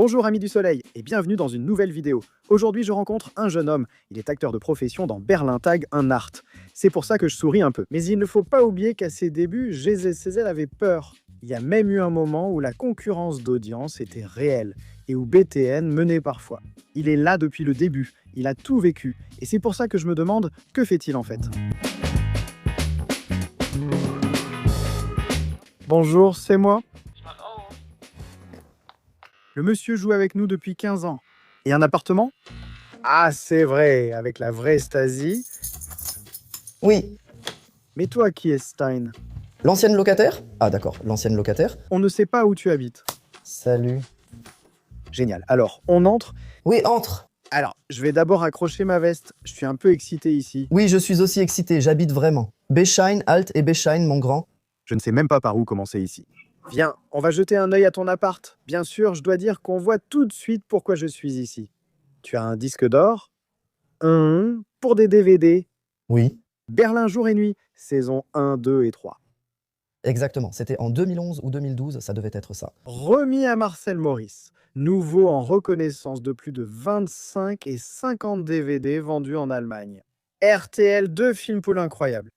Bonjour amis du soleil et bienvenue dans une nouvelle vidéo. Aujourd'hui je rencontre un jeune homme, il est acteur de profession dans Berlin Tag, un art. C'est pour ça que je souris un peu. Mais il ne faut pas oublier qu'à ses débuts, GZSZ avait peur. Il y a même eu un moment où la concurrence d'audience était réelle et où BTN menait parfois. Il est là depuis le début, il a tout vécu et c'est pour ça que je me demande que fait-il en fait. Bonjour, c'est moi. Le monsieur joue avec nous depuis 15 ans. Et un appartement? Ah, c'est vrai, avec la vraie Stasi. Oui. Mais toi, qui est Stein? L'ancienne locataire? Ah d'accord, l'ancienne locataire. On ne sait pas où tu habites. Salut. Génial. Alors, on entre. Oui, entre. Alors, je vais d'abord accrocher ma veste. Je suis un peu excité ici. Oui, je suis aussi excité, j'habite vraiment. Beschein, Alt et Beschein, mon grand. Je ne sais même pas par où commencer ici. Viens, on va jeter un œil à ton appart. Bien sûr, je dois dire qu'on voit tout de suite pourquoi je suis ici. Tu as un disque d'or, pour des DVD. Oui, Berlin jour et nuit, saison 1, 2 et 3. exactement. C'était en 2011 ou 2012, ça devait être ça. Remis à Marcel Maurice, nouveau en reconnaissance de plus de 25 et 50 DVD vendus en Allemagne. RTL, 2 films poules incroyables.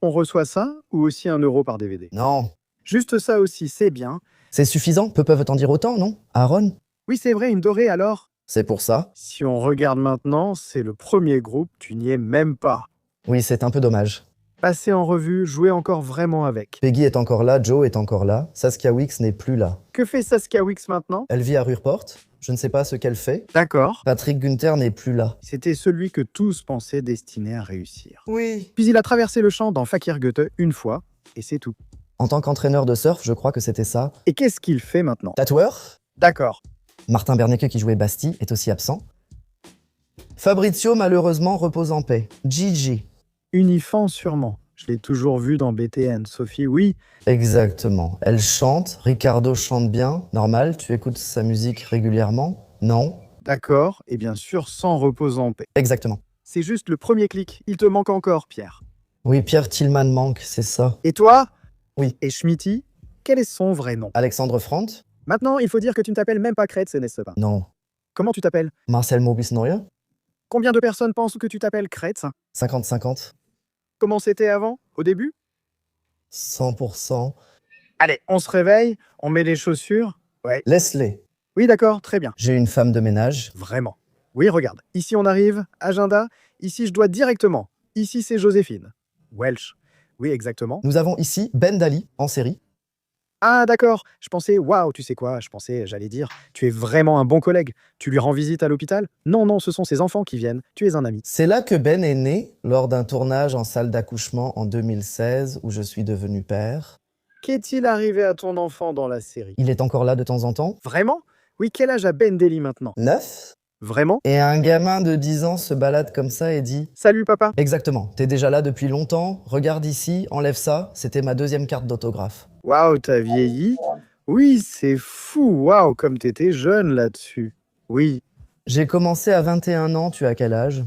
On reçoit ça ou aussi 1 euro par DVD? Non. Juste ça aussi, c'est bien. C'est suffisant? Peu peuvent en dire autant, non? Aaron? Oui, c'est vrai, une dorée alors. C'est pour ça? Si on regarde maintenant, c'est le premier groupe, tu n'y es même pas. Oui, c'est un peu dommage. Passer en revue, jouer encore vraiment avec. Peggy est encore là, Joe est encore là, Saskia Wicks n'est plus là. Que fait Saskia Wicks maintenant? Elle vit à Ruhrport, je ne sais pas ce qu'elle fait. D'accord. Patrick Günther n'est plus là. C'était celui que tous pensaient destiné à réussir. Oui. Puis il a traversé le champ dans Fakir Goethe une fois, et c'est tout. En tant qu'entraîneur de surf, je crois que c'était ça. Et qu'est-ce qu'il fait maintenant? Tatoueur? D'accord. Martin Bernecke qui jouait Bastille est aussi absent. Fabrizio malheureusement repose en paix. Gigi. Unifan sûrement. Je l'ai toujours vu dans BTN. Sophie, oui. Exactement. Elle chante, Ricardo chante bien. Normal, tu écoutes sa musique régulièrement? Non. D'accord. Et bien sûr, sans repos en paix. Exactement. C'est juste le premier clic. Il te manque encore, Pierre. Oui, Pierre Tillman manque, c'est ça. Et toi? Oui. Et Schmitty? Quel est son vrai nom? Alexandre Frandt? Maintenant, il faut dire que tu ne t'appelles même pas Kretz, n'est-ce pas? Non. Comment tu t'appelles? Marcel Maurice Noria? Combien de personnes pensent que tu t'appelles Kretz? 50-50. Comment c'était avant? Au début? 100%. Allez, on se réveille, on met les chaussures. Ouais. Laisse-les. Oui, d'accord, très bien. J'ai une femme de ménage. Vraiment. Oui, regarde. Ici, on arrive. Agenda. Ici, je dois directement. Ici, c'est Joséphine. Welsh. Oui, exactement. Nous avons ici Ben Dali, en série. Ah, d'accord. Je pensais, waouh, tu sais quoi? J'allais dire, tu es vraiment un bon collègue. Tu lui rends visite à l'hôpital? Non, non, ce sont ses enfants qui viennent. Tu es un ami. C'est là que Ben est né, lors d'un tournage en salle d'accouchement en 2016, où je suis devenu père. Qu'est-il arrivé à ton enfant dans la série? Il est encore là de temps en temps. Vraiment? Oui, quel âge a Ben Deli maintenant? 9. Vraiment? Et un gamin de 10 ans se balade comme ça et dit Salut, papa. « Exactement, t'es déjà là depuis longtemps, regarde ici, enlève ça, c'était ma 2e carte d'autographe. Waouh, t'as vieilli? Oui, c'est fou. Waouh, comme t'étais jeune là-dessus. Oui. » J'ai commencé à 21 ans, tu as quel âge?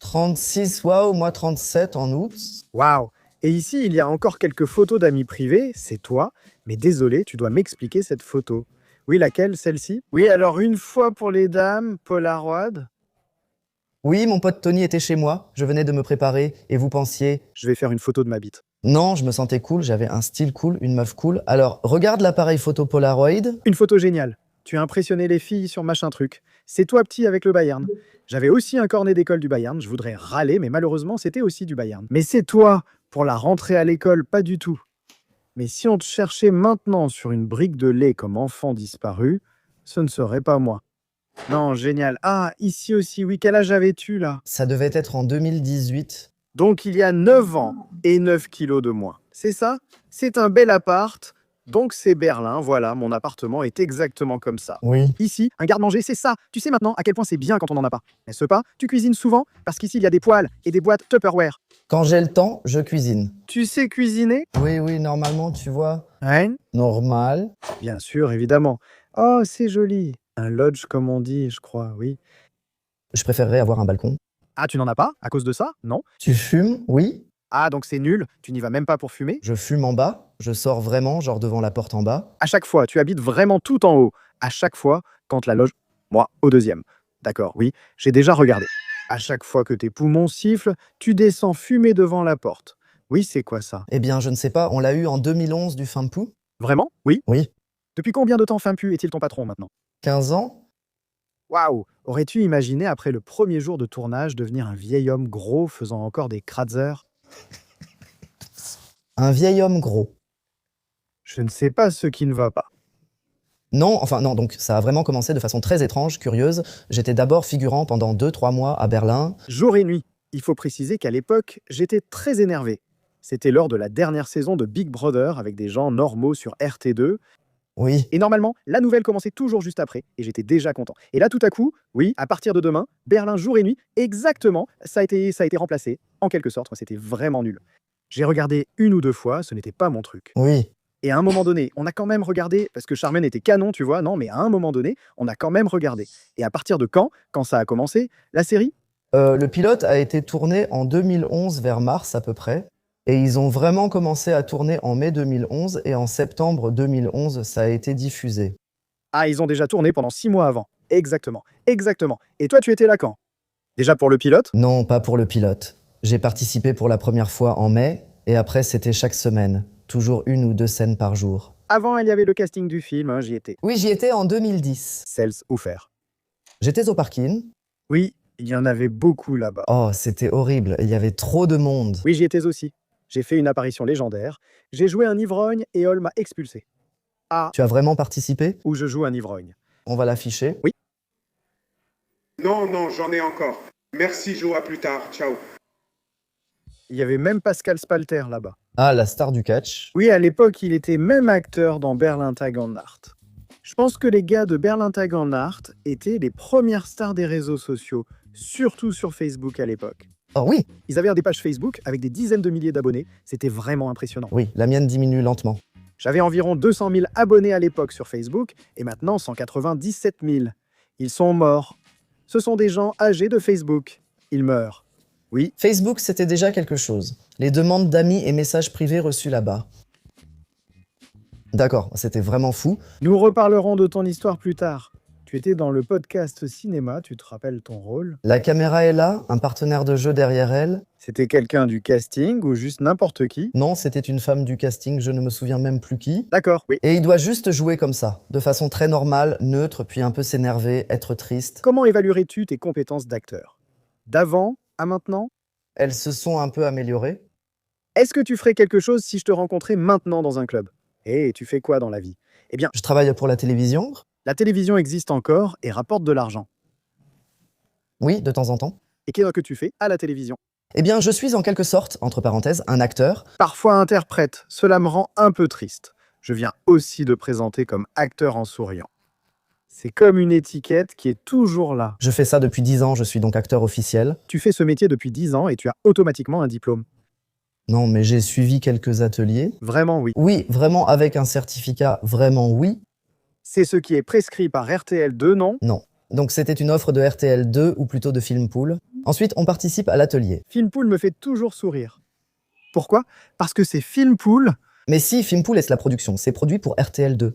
36, waouh, moi 37 en août. Waouh. Et ici, il y a encore quelques photos d'amis privés, c'est toi. Mais désolé, tu dois m'expliquer cette photo. Oui, laquelle? Celle-ci? Oui, alors une fois pour les dames, Polaroid. Oui, mon pote Tony était chez moi, je venais de me préparer, et vous pensiez... Je vais faire une photo de ma bite. Non, je me sentais cool, j'avais un style cool, une meuf cool. Alors, regarde l'appareil photo Polaroid. Une photo géniale. Tu as impressionné les filles sur machin truc. C'est toi petit avec le Bayern. J'avais aussi un cornet d'école du Bayern, je voudrais râler, mais malheureusement, c'était aussi du Bayern. Mais c'est toi, pour la rentrée à l'école, pas du tout. Mais si on te cherchait maintenant sur une brique de lait comme enfant disparu, ce ne serait pas moi. Non, génial. Ah, ici aussi, oui, quel âge avais-tu là? Ça devait être en 2018. Donc il y a 9 ans et 9 kilos de moins. C'est ça? C'est un bel appart. Donc c'est Berlin, voilà, mon appartement est exactement comme ça. Oui. Ici, un garde-manger, c'est ça. Tu sais maintenant à quel point c'est bien quand on n'en a pas. N'est-ce pas? Tu cuisines souvent? Parce qu'ici, il y a des poêles et des boîtes Tupperware. Quand j'ai le temps, je cuisine. Tu sais cuisiner? Oui, normalement, tu vois. Hein? Normal. Bien sûr, évidemment. Oh, c'est joli. Un lodge, comme on dit, je crois, oui. Je préférerais avoir un balcon. Ah, tu n'en as pas? À cause de ça? Non? Tu fumes? Oui. Ah, donc c'est nul? Tu n'y vas même pas pour fumer? Je fume en bas. Je sors vraiment, genre devant la porte en bas. À chaque fois, tu habites vraiment tout en haut. À chaque fois, quand la loge... Moi, au deuxième. D'accord, oui, j'ai déjà regardé. À chaque fois que tes poumons sifflent, tu descends fumé devant la porte. Oui, c'est quoi ça? Eh bien, je ne sais pas, on l'a eu en 2011 du Fimpu. Vraiment? Oui. Oui. Depuis combien de temps Fimpu est-il ton patron maintenant? 15 ans? Waouh! Aurais-tu imaginé, après le premier jour de tournage, devenir un vieil homme gros faisant encore des Kratzer? Un vieil homme gros. Je ne sais pas ce qui ne va pas. Non, enfin non, donc ça a vraiment commencé de façon très étrange, curieuse. J'étais d'abord figurant pendant 2-3 mois à Berlin. Jour et nuit. Il faut préciser qu'à l'époque, j'étais très énervé. C'était lors de la dernière saison de Big Brother avec des gens normaux sur RT2. Oui, Et normalement, la nouvelle commençait toujours juste après, et j'étais déjà content. Et là, tout à coup, oui, à partir de demain, Berlin jour et nuit, exactement, ça a été remplacé, en quelque sorte, moi, c'était vraiment nul. J'ai regardé une ou deux fois, ce n'était pas mon truc. oui. Et à un moment donné, on a quand même regardé, parce que Charmaine était canon, tu vois, non, mais à un moment donné, on a quand même regardé. Et à partir de quand ça a commencé, la série? Le pilote a été tourné en 2011, vers mars à peu près. Et ils ont vraiment commencé à tourner en mai 2011 et en septembre 2011, ça a été diffusé. Ah, ils ont déjà tourné pendant 6 mois avant. Exactement, exactement. Et toi, tu étais là quand? Déjà pour le pilote? Non, pas pour le pilote. J'ai participé pour la première fois en mai et après c'était chaque semaine. Toujours 1 ou 2 scènes par jour. Avant, il y avait le casting du film, hein, j'y étais. Oui, j'y étais en 2010. Sels ou faire. J'étais au parking. Oui, il y en avait beaucoup là-bas. Oh, c'était horrible. Il y avait trop de monde. Oui, j'y étais aussi. J'ai fait une apparition légendaire. J'ai joué un ivrogne et Hall m'a expulsé. Ah, Tu as vraiment participé? où je joue un ivrogne. On va l'afficher. Oui. Non, non, j'en ai encore. Merci, Joe, à plus tard. Ciao. Il y avait même Pascal Spalter là-bas. Ah, la star du catch. Oui, à l'époque, il était même acteur dans Berlin Tag en Art. Je pense que les gars de Berlin Tag en Art étaient les premières stars des réseaux sociaux, surtout sur Facebook à l'époque. Oh oui, Ils avaient des pages Facebook avec des dizaines de milliers d'abonnés, c'était vraiment impressionnant. oui, la mienne diminue lentement. J'avais environ 200 000 abonnés à l'époque sur Facebook et maintenant 197 000. Ils sont morts. Ce sont des gens âgés de Facebook. Ils meurent. Oui, Facebook, c'était déjà quelque chose. Les demandes d'amis et messages privés reçus là-bas. D'accord, c'était vraiment fou. nous reparlerons de ton histoire plus tard. Tu étais dans le podcast cinéma, tu te rappelles ton rôle? La caméra est là, un partenaire de jeu derrière elle. C'était quelqu'un du casting ou juste n'importe qui? Non, c'était une femme du casting, je ne me souviens même plus qui. D'accord, oui. Et il doit juste jouer comme ça, de façon très normale, neutre, puis un peu s'énerver, être triste. Comment évaluerais-tu tes compétences d'acteur? D'avant à maintenant? Elles se sont un peu améliorées. Est-ce que tu ferais quelque chose si je te rencontrais maintenant dans un club? Et tu fais quoi dans la vie? Eh bien, Je travaille pour la télévision. la télévision existe encore et rapporte de l'argent. Oui, de temps en temps. Et qu'est-ce que tu fais à la télévision? Eh bien, je suis en quelque sorte, entre parenthèses, un acteur. Parfois interprète, cela me rend un peu triste. Je viens aussi de présenter comme acteur en souriant. C'est comme une étiquette qui est toujours là. Je fais ça depuis 10 ans, je suis donc acteur officiel. Tu fais ce métier depuis 10 ans et tu as automatiquement un diplôme. Non, mais j'ai suivi quelques ateliers. Vraiment oui. Oui, vraiment avec un certificat, vraiment oui. C'est ce qui est prescrit par RTL2, non? Non. Donc c'était une offre de RTL2 ou plutôt de Filmpool. Ensuite, on participe à l'atelier. Filmpool me fait toujours sourire. Pourquoi? Parce que c'est Filmpool. Mais si, Filmpool est la production, c'est produit pour RTL2.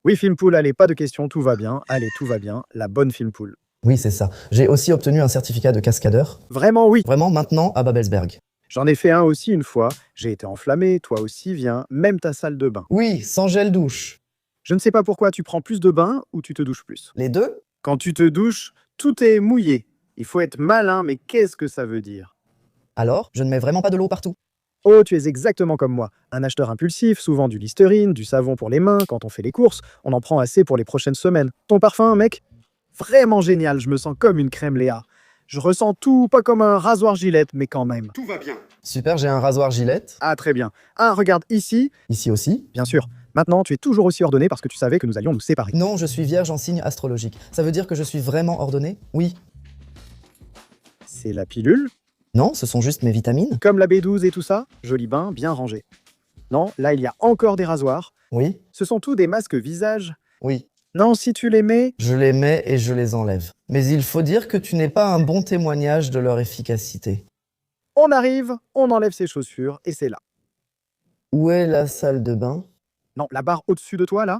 Oui, Filmpool, allez, pas de questions, tout va bien. Allez, tout va bien. La bonne Filmpool. Oui, c'est ça. J'ai aussi obtenu un certificat de cascadeur. Vraiment oui. Vraiment maintenant à Babelsberg. J'en ai fait un aussi une fois. J'ai été enflammé, toi aussi, viens. Même ta salle de bain. Oui, sans gel douche. Je ne sais pas pourquoi tu prends plus de bains ou tu te douches plus. Les deux? Quand tu te douches, tout est mouillé. Il faut être malin, mais qu'est-ce que ça veut dire? Alors, je ne mets vraiment pas de l'eau partout. Oh, tu es exactement comme moi. Un acheteur impulsif, souvent du Listerine, du savon pour les mains, quand on fait les courses, on en prend assez pour les prochaines semaines. Ton parfum, mec? Vraiment génial, je me sens comme une crème Léa. Je ressens tout, pas comme un rasoir Gillette, mais quand même. Tout va bien. Super, j'ai un rasoir Gillette. Ah, très bien. Ah, regarde, ici, Ici aussi. bien sûr. Maintenant, tu es toujours aussi ordonné parce que tu savais que nous allions nous séparer. Non, je suis vierge en signe astrologique. Ça veut dire que je suis vraiment ordonné? Oui. C'est la pilule, Non, ce sont juste mes vitamines? comme la B12 et tout ça, joli bain, bien rangé. Non, là, il y a encore des rasoirs. Oui. Ce sont tous des masques visage. Oui. Non, si tu les mets, Je les mets et je les enlève. Mais il faut dire que tu n'es pas un bon témoignage de leur efficacité. on arrive, on enlève ses chaussures et c'est là. Où est la salle de bain? Non, la barre au-dessus de toi, là,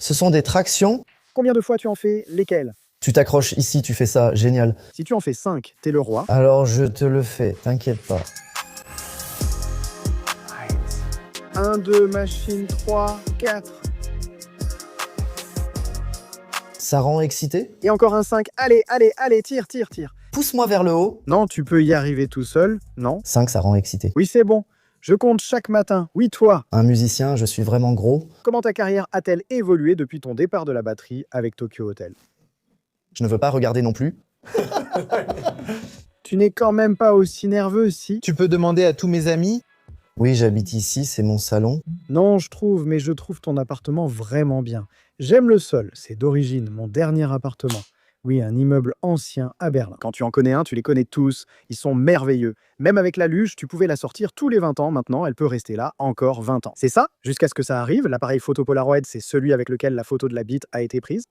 Ce sont des tractions? Combien de fois tu en fais? Lesquels? Tu t'accroches ici, tu fais ça, génial. Si tu en fais 5, t'es le roi. Alors je te le fais, t'inquiète pas. 1, 2, machine, 3, 4. Ça rend excité? Et encore un 5. Allez, allez, allez, tire, tire, tire. Pousse-moi vers le haut. Non, tu peux y arriver tout seul. Non. 5, ça rend excité. Oui, c'est bon. Je compte chaque matin. Oui, toi. Un musicien, je suis vraiment gros. Comment ta carrière a-t-elle évolué depuis ton départ de la batterie avec Tokyo Hotel? Je ne veux pas regarder non plus. Tu n'es quand même pas aussi nerveux, si? Tu peux demander à tous mes amis. Oui, j'habite ici, c'est mon salon. Non, mais je trouve ton appartement vraiment bien. J'aime le sol, c'est d'origine, mon dernier appartement. Oui, un immeuble ancien à Berlin. Quand tu en connais un, tu les connais tous. Ils sont merveilleux. Même avec la luge, tu pouvais la sortir tous les 20 ans. Maintenant, elle peut rester là encore 20 ans. C'est ça? Jusqu'à ce que ça arrive. L'appareil photo Polaroid, c'est celui avec lequel la photo de la bite a été prise.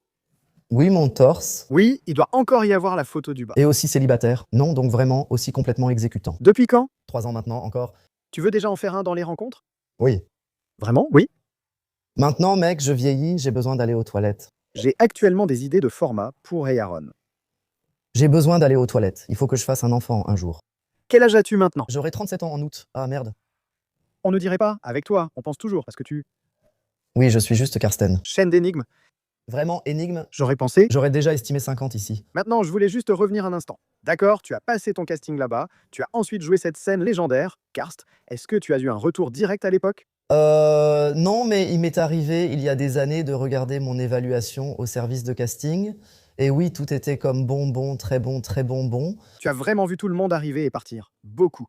Oui, mon torse. Oui, il doit encore y avoir la photo du bas. Et aussi célibataire. Non, donc vraiment aussi complètement exécutant. Depuis quand? 3 ans maintenant encore. Tu veux déjà en faire un dans les rencontres? Oui. Vraiment? Oui. Maintenant, mec, je vieillis, j'ai besoin d'aller aux toilettes. J'ai actuellement des idées de format pour Hey Aaron. J'ai besoin d'aller aux toilettes. Il faut que je fasse un enfant un jour. Quel âge as-tu maintenant? J'aurai 37 ans en août. Ah merde. On ne dirait pas, avec toi, on pense toujours, parce que tu... Oui, je suis juste Karsten. Chaîne d'énigmes. Vraiment, énigme. J'aurais pensé. J'aurais déjà estimé 50 ici. Maintenant, je voulais juste revenir un instant. D'accord, tu as passé ton casting là-bas, tu as ensuite joué cette scène légendaire, Karst. Est-ce que tu as eu un retour direct à l'époque? Non, mais il m'est arrivé, il y a des années, de regarder mon évaluation au service de casting. Et oui, tout était comme bonbon, très bon, très bonbon. Tu as vraiment vu tout le monde arriver et partir. Beaucoup.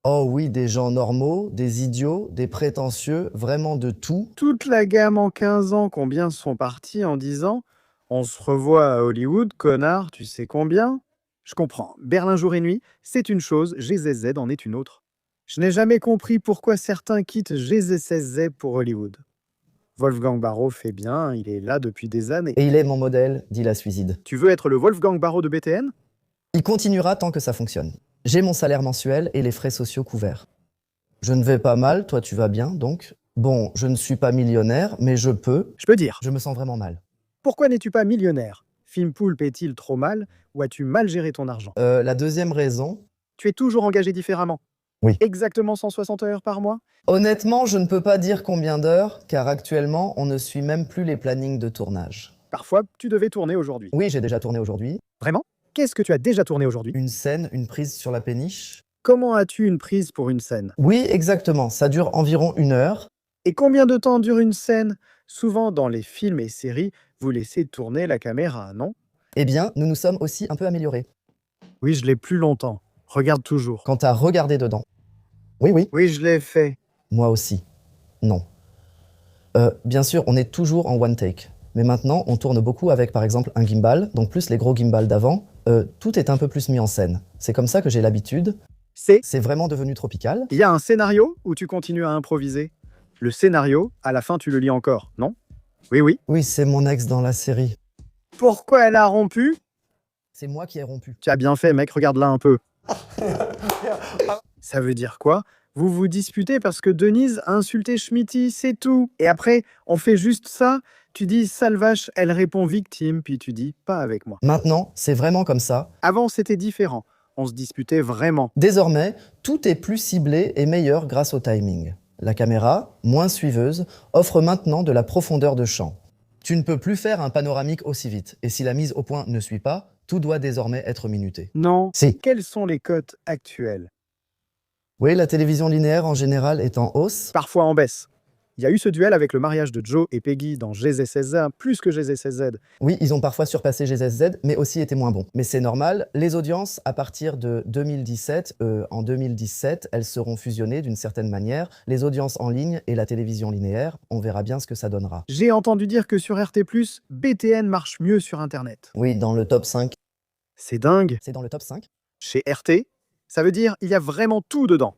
Oh oui, des gens normaux, des idiots, des prétentieux, vraiment de tout. Toute la gamme en 15 ans, combien sont partis en disant « On se revoit à Hollywood, connard, tu sais combien ?» Je comprends. Berlin jour et nuit, c'est une chose, GZZ en est une autre. Je n'ai jamais compris pourquoi certains quittent GZZ pour Hollywood. Wolfgang Barrow fait bien, il est là depuis des années. Et il est mon modèle, dit la suicide. Tu veux être le Wolfgang Barrow de BTN? Il continuera tant que ça fonctionne. J'ai mon salaire mensuel et les frais sociaux couverts. Je ne vais pas mal, toi tu vas bien, donc. Bon, je ne suis pas millionnaire, mais je peux. Je peux dire. Je me sens vraiment mal. Pourquoi n'es-tu pas millionnaire? Filmpool paie-t-il trop mal ou as-tu mal géré ton argent? La deuxième raison... Tu es toujours engagé différemment? Oui. Exactement 160 heures par mois? Honnêtement, je ne peux pas dire combien d'heures, car actuellement, on ne suit même plus les plannings de tournage. Parfois, tu devais tourner aujourd'hui. Oui, j'ai déjà tourné aujourd'hui. Vraiment? Qu'est-ce que tu as déjà tourné aujourd'hui? Une scène, une prise sur la péniche. Comment as-tu une prise pour une scène? Oui, exactement. Ça dure environ 1 heure. Et combien de temps dure une scène? Souvent, dans les films et séries, vous laissez tourner la caméra, non? Eh bien, nous nous sommes aussi un peu améliorés. Oui, je l'ai plus longtemps. Regarde toujours. Quant à regarder dedans. Oui, oui. Oui, je l'ai fait. Moi aussi. Non. Bien sûr, on est toujours en one take. Mais maintenant, on tourne beaucoup avec, par exemple, un gimbal, donc plus les gros gimbals d'avant. Tout est un peu plus mis en scène. C'est comme ça que j'ai l'habitude. C'est vraiment devenu tropical. Il y a un scénario ou tu continues à improviser? Le scénario, à la fin, tu le lis encore, non? Oui, oui. Oui, c'est mon ex dans la série. Pourquoi elle a rompu? C'est moi qui ai rompu. Tu as bien fait, mec, regarde là un peu. Ça veut dire quoi? Vous vous disputez parce que Denise a insulté Schmitty, c'est tout. Et après, on fait juste ça. Tu dis sale vache, elle répond victime, puis tu dis pas avec moi. Maintenant, c'est vraiment comme ça. Avant, c'était différent. On se disputait vraiment. Désormais, tout est plus ciblé et meilleur grâce au timing. La caméra, moins suiveuse, offre maintenant de la profondeur de champ. Tu ne peux plus faire un panoramique aussi vite. Et si la mise au point ne suit pas, tout doit désormais être minuté. Non. Si. Quelles sont les cotes actuelles? Oui, la télévision linéaire en général est en hausse. Parfois en baisse. Il y a eu ce duel avec le mariage de Joe et Peggy dans GZSZ, plus que GZSZ. Oui, ils ont parfois surpassé GZSZ, mais aussi été moins bons. Mais c'est normal, les audiences, à partir de 2017, en 2017, elles seront fusionnées d'une certaine manière. Les audiences en ligne et la télévision linéaire, on verra bien ce que ça donnera. J'ai entendu dire que sur RT+, BTN marche mieux sur Internet. Oui, dans le top 5. C'est dingue. C'est dans le top 5? Chez RT, ça veut dire il y a vraiment tout dedans.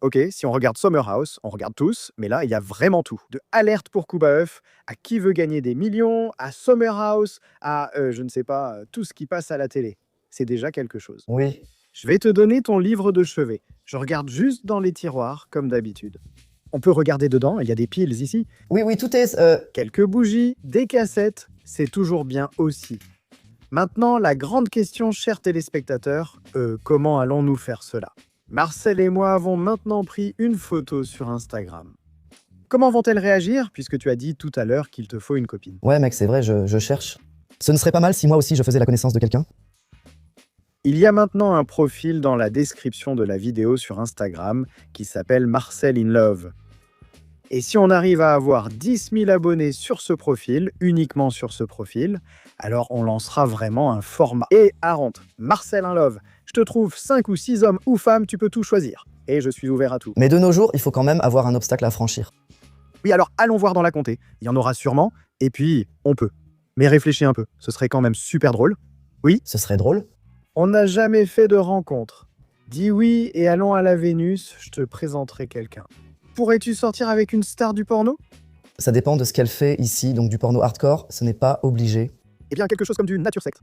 Ok, si on regarde Summer House, on regarde tous, mais là, il y a vraiment tout. De Alerte pour Kubaeuf, à Qui veut gagner des millions, à Summer House, à, je ne sais pas, tout ce qui passe à la télé. C'est déjà quelque chose. Oui. Je vais te donner ton livre de chevet. Je regarde juste dans les tiroirs, comme d'habitude. On peut regarder dedans, il y a des piles ici. Oui, oui, tout est... Quelques bougies, des cassettes, c'est toujours bien aussi. Maintenant, la grande question, chers téléspectateurs, comment allons-nous faire cela? Marcel et moi avons maintenant pris une photo sur Instagram. Comment vont-elles réagir, puisque tu as dit tout à l'heure qu'il te faut une copine? Ouais mec, c'est vrai, je cherche. Ce ne serait pas mal si moi aussi je faisais la connaissance de quelqu'un? Il y a maintenant un profil dans la description de la vidéo sur Instagram qui s'appelle Marcel in Love. Et si on arrive à avoir 10 000 abonnés sur ce profil, uniquement sur ce profil, alors on lancera vraiment un format. Et Arante, Marcel in Love, je te trouve 5 ou 6 hommes ou femmes, tu peux tout choisir. Et je suis ouvert à tout. Mais de nos jours, il faut quand même avoir un obstacle à franchir. Oui, alors allons voir dans la comté. Il y en aura sûrement, et puis on peut. Mais réfléchis un peu, ce serait quand même super drôle. Oui, Ce serait drôle. on n'a jamais fait de rencontre. Dis oui et allons à la Vénus, je te présenterai quelqu'un. Pourrais-tu sortir avec une star du porno? Ça dépend de ce qu'elle fait ici, donc du porno hardcore, ce n'est pas obligé. Eh bien, quelque chose comme du nature sex.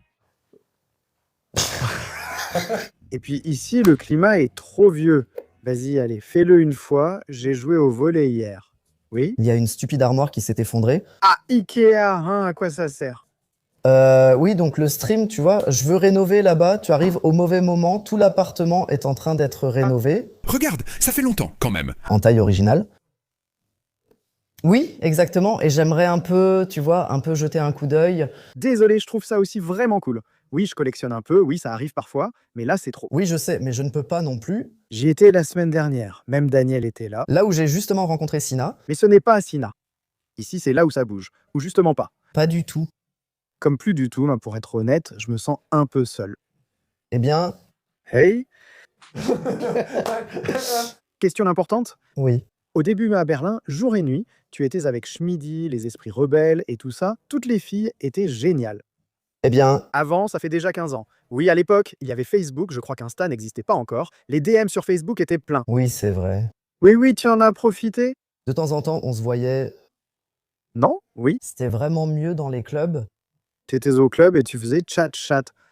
Et puis ici, le climat est trop vieux. Vas-y, allez, fais-le une fois. J'ai joué au volley hier. Oui? Il y a une stupide armoire qui s'est effondrée. Ah, Ikea, hein, à quoi ça sert? Oui, donc le stream, tu vois, je veux rénover là-bas, tu arrives au mauvais moment, tout l'appartement est en train d'être rénové, Regarde, ça fait longtemps quand même. en taille originale. Oui, exactement, et j'aimerais un peu, tu vois, un peu jeter un coup d'œil. Désolé, je trouve ça aussi vraiment cool. Oui, je collectionne un peu, oui, ça arrive parfois, mais là, c'est trop. Oui, je sais, mais je ne peux pas non plus. J'y étais la semaine dernière, même Daniel était là. Là où j'ai justement rencontré Sina, Mais ce n'est pas à Sina. Ici, c'est là où ça bouge, ou justement pas. pas du tout. Comme plus du tout, pour être honnête, je me sens un peu seul. Eh bien, Hey. Question importante. oui. Au début à Berlin, jour et nuit, tu étais avec Schmidi, les esprits rebelles et tout ça. Toutes les filles étaient géniales. Eh bien, Avant, ça fait déjà 15 ans. Oui, à l'époque, il y avait Facebook, je crois qu'Insta n'existait pas encore. Les DM sur Facebook étaient pleins. oui, c'est vrai. Oui, tu en as profité? De temps en temps, on se voyait, Non? Oui. c'était vraiment mieux dans les clubs. Tu étais au club et tu faisais chat.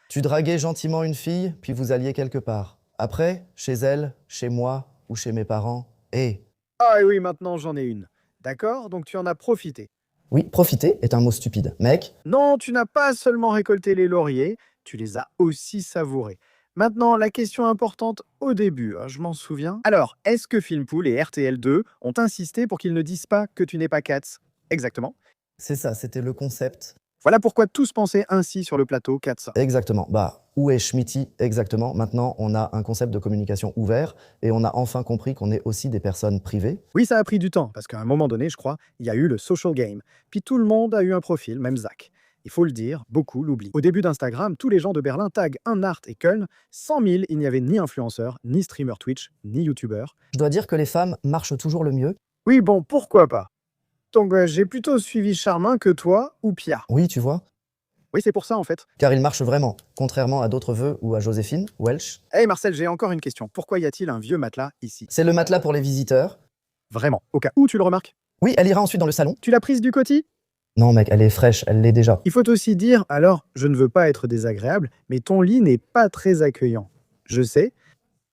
Tu draguais gentiment une fille, puis vous alliez quelque part. Après, chez elle, chez moi ou chez mes parents. Et Ah oui, maintenant j'en ai une. D'accord? Donc tu en as profité. oui, profiter est un mot stupide. Mec, Non, tu n'as pas seulement récolté les lauriers, tu les as aussi savourés. Maintenant, la question importante au début, hein, je m'en souviens. Alors, est-ce que Filmpool et RTL2 ont insisté pour qu'ils ne disent pas que tu n'es pas Katz? Exactement. c'est ça, c'était le concept. Voilà pourquoi tous pensaient ainsi sur le plateau Katz. Exactement. Bah, où est Schmitty exactement? Maintenant, on a un concept de communication ouvert et on a enfin compris qu'on est aussi des personnes privées. Oui, ça a pris du temps, parce qu'à un moment donné, je crois, il y a eu le social game. Puis tout le monde a eu un profil, même Zach. Il faut le dire, beaucoup l'oublient. Au début d'Instagram, tous les gens de Berlin taguent un art et Köln. 100 000, il n'y avait ni influenceurs, ni streamers Twitch, ni youtubeurs. Je dois dire que les femmes marchent toujours le mieux. Oui, bon, pourquoi pas. Donc j'ai plutôt suivi Charmin que toi ou Pia. Oui, tu vois, Oui, c'est pour ça en fait. car ils marchent vraiment, contrairement à d'autres vœux ou à Joséphine, Welsh. Hey Marcel, j'ai encore une question. Pourquoi y a-t-il un vieux matelas ici? C'est le matelas pour les visiteurs. Vraiment, au cas où tu le remarques. Oui, elle ira ensuite dans le salon. Tu l'as prise du coty? Non, mec, elle est fraîche, elle l'est déjà. Il faut aussi dire, alors, je ne veux pas être désagréable, mais ton lit n'est pas très accueillant. Je sais.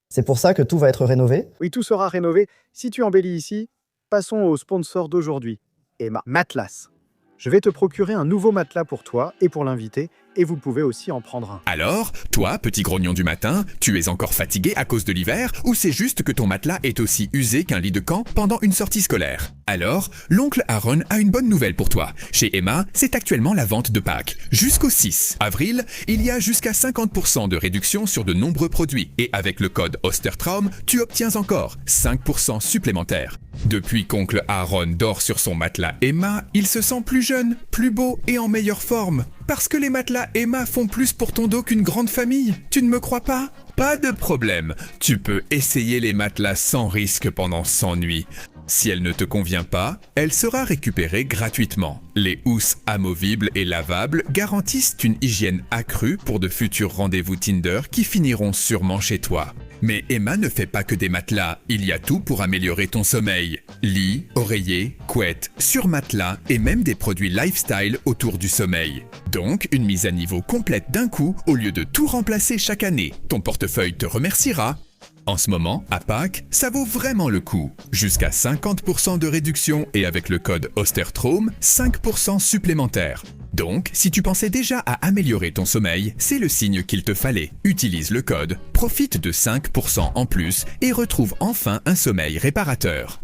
C'est pour ça que tout va être rénové. Oui, tout sera rénové. Si tu embellis ici, passons au sponsor d'aujourd'hui, Emma. Matlas. Je vais te procurer un nouveau matelas pour toi et pour l'invité, et vous pouvez aussi en prendre un. Alors, toi, petit grognon du matin, tu es encore fatigué à cause de l'hiver ou c'est juste que ton matelas est aussi usé qu'un lit de camp pendant une sortie scolaire? Alors, l'oncle Aaron a une bonne nouvelle pour toi. Chez Emma, c'est actuellement la vente de Pâques. Jusqu'au 6 avril, il y a jusqu'à 50% de réduction sur de nombreux produits et avec le code Ostertraum, tu obtiens encore 5% supplémentaires. Depuis qu'oncle Aaron dort sur son matelas Emma, il se sent plus jeune, plus beau et en meilleure forme. Parce que les matelas Emma font plus pour ton dos qu'une grande famille. Tu ne me crois pas? Pas de problème. Tu peux essayer les matelas sans risque pendant 100 nuits. Si elle ne te convient pas, elle sera récupérée gratuitement. Les housses amovibles et lavables garantissent une hygiène accrue pour de futurs rendez-vous Tinder qui finiront sûrement chez toi. Mais Emma ne fait pas que des matelas, il y a tout pour améliorer ton sommeil. Lit, oreiller, couette, surmatelas et même des produits lifestyle autour du sommeil. Donc, une mise à niveau complète d'un coup au lieu de tout remplacer chaque année. Ton portefeuille te remerciera. En ce moment, à Pâques, ça vaut vraiment le coup. Jusqu'à 50% de réduction et avec le code Ostertraum, 5% supplémentaire. Donc, si tu pensais déjà à améliorer ton sommeil, c'est le signe qu'il te fallait. Utilise le code, profite de 5% en plus et retrouve enfin un sommeil réparateur.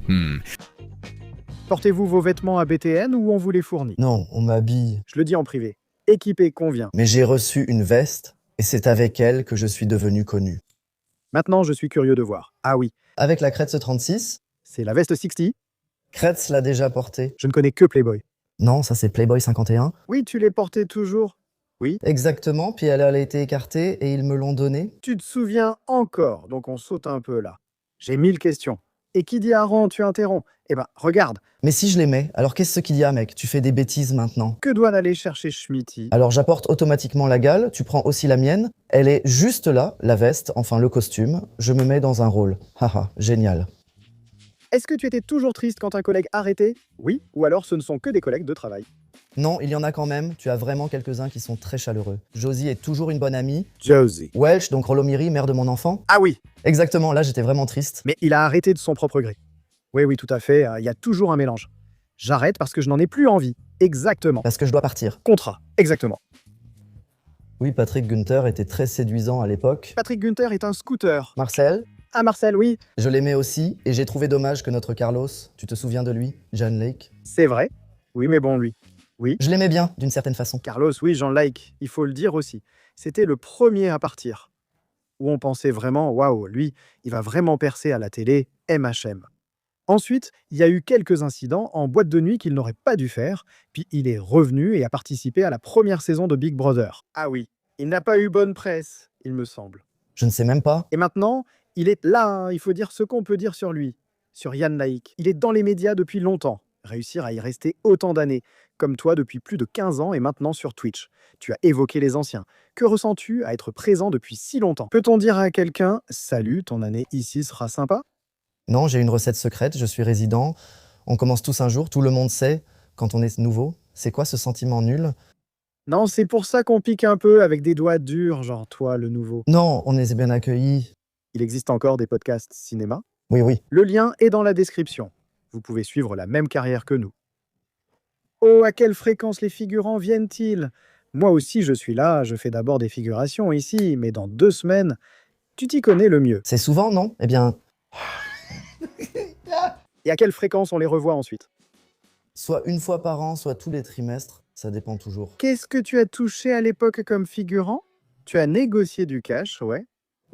Portez-vous vos vêtements à BTN ou on vous les fournit? Non, on m'habille. Je le dis en privé. Équipé convient. Mais j'ai reçu une veste et c'est avec elle que je suis devenu connu. Maintenant, je suis curieux de voir. Ah oui, Avec la Kretz 36, c'est la veste 60. Kretz l'a déjà portée. Je ne connais que Playboy. Non, ça c'est Playboy 51. Oui, tu les portais toujours. Exactement, puis elle a été écartée et ils me l'ont donnée. Tu te souviens encore, donc on saute un peu là. J'ai 1000 questions. Et qui dit Aaron, tu interromps. Eh ben, regarde, Mais si je l'aimais, alors qu'est-ce qu'il y a, mec? Tu fais des bêtises maintenant. que doit aller chercher Schmitty? Alors j'apporte automatiquement la gale, tu prends aussi la mienne. Elle est juste là, la veste, enfin le costume. Je me mets dans un rôle. Haha, génial. Est-ce que tu étais toujours triste quand un collègue arrêtait? Oui, ou alors ce ne sont que des collègues de travail. Non, il y en a quand même, tu as vraiment quelques-uns qui sont très chaleureux. Josie est toujours une bonne amie. Josie. Welch, donc Rolomiri, mère de mon enfant. Ah oui, Exactement, là j'étais vraiment triste. mais il a arrêté de son propre gré. Oui, tout à fait, il y a toujours un mélange. J'arrête parce que je n'en ai plus envie. Exactement. Parce que je dois partir. Contrat. Exactement. Oui, Patrick Gunther était très séduisant à l'époque. Patrick Gunther est un scooter. Marcel, Ah Marcel, oui, je l'aimais aussi, et j'ai trouvé dommage que notre Carlos, tu te souviens de lui, John Lake? c'est vrai. Oui, mais bon, lui. Je l'aimais bien, d'une certaine façon. Carlos, oui, Jean Like, il faut le dire aussi. C'était le premier à partir. Où on pensait vraiment, waouh, lui, il va vraiment percer à la télé, MHM. Ensuite, il y a eu quelques incidents en boîte de nuit qu'il n'aurait pas dû faire, puis il est revenu et a participé à la première saison de Big Brother. Ah oui, il n'a pas eu bonne presse, il me semble. Je ne sais même pas. Et maintenant, il est là, hein, il faut dire ce qu'on peut dire sur lui, sur Yann Laïc. Il est dans les médias depuis longtemps. Réussir à y rester autant d'années, comme toi depuis plus de 15 ans et maintenant sur Twitch. Tu as évoqué les anciens. Que ressens-tu à être présent depuis si longtemps? Peut-on dire à quelqu'un « Salut, ton année ici sera sympa » Non, j'ai une recette secrète, je suis résident. On commence tous un jour, tout le monde sait, quand on est nouveau. C'est quoi ce sentiment nul? Non, c'est pour ça qu'on pique un peu avec des doigts durs, genre toi, le nouveau. Non, on est bien accueillis. Il existe encore des podcasts cinéma. Oui. Le lien est dans la description. Vous pouvez suivre la même carrière que nous. Oh, à quelle fréquence les figurants viennent-ils? Moi aussi, je suis là, je fais d'abord des figurations ici, mais dans 2 semaines, tu t'y connais le mieux. C'est souvent, non? Eh bien, Et à quelle fréquence on les revoit ensuite? soit une fois par an, soit tous les trimestres, ça dépend toujours. Qu'est-ce que tu as touché à l'époque comme figurant? Tu as négocié du cash, ouais.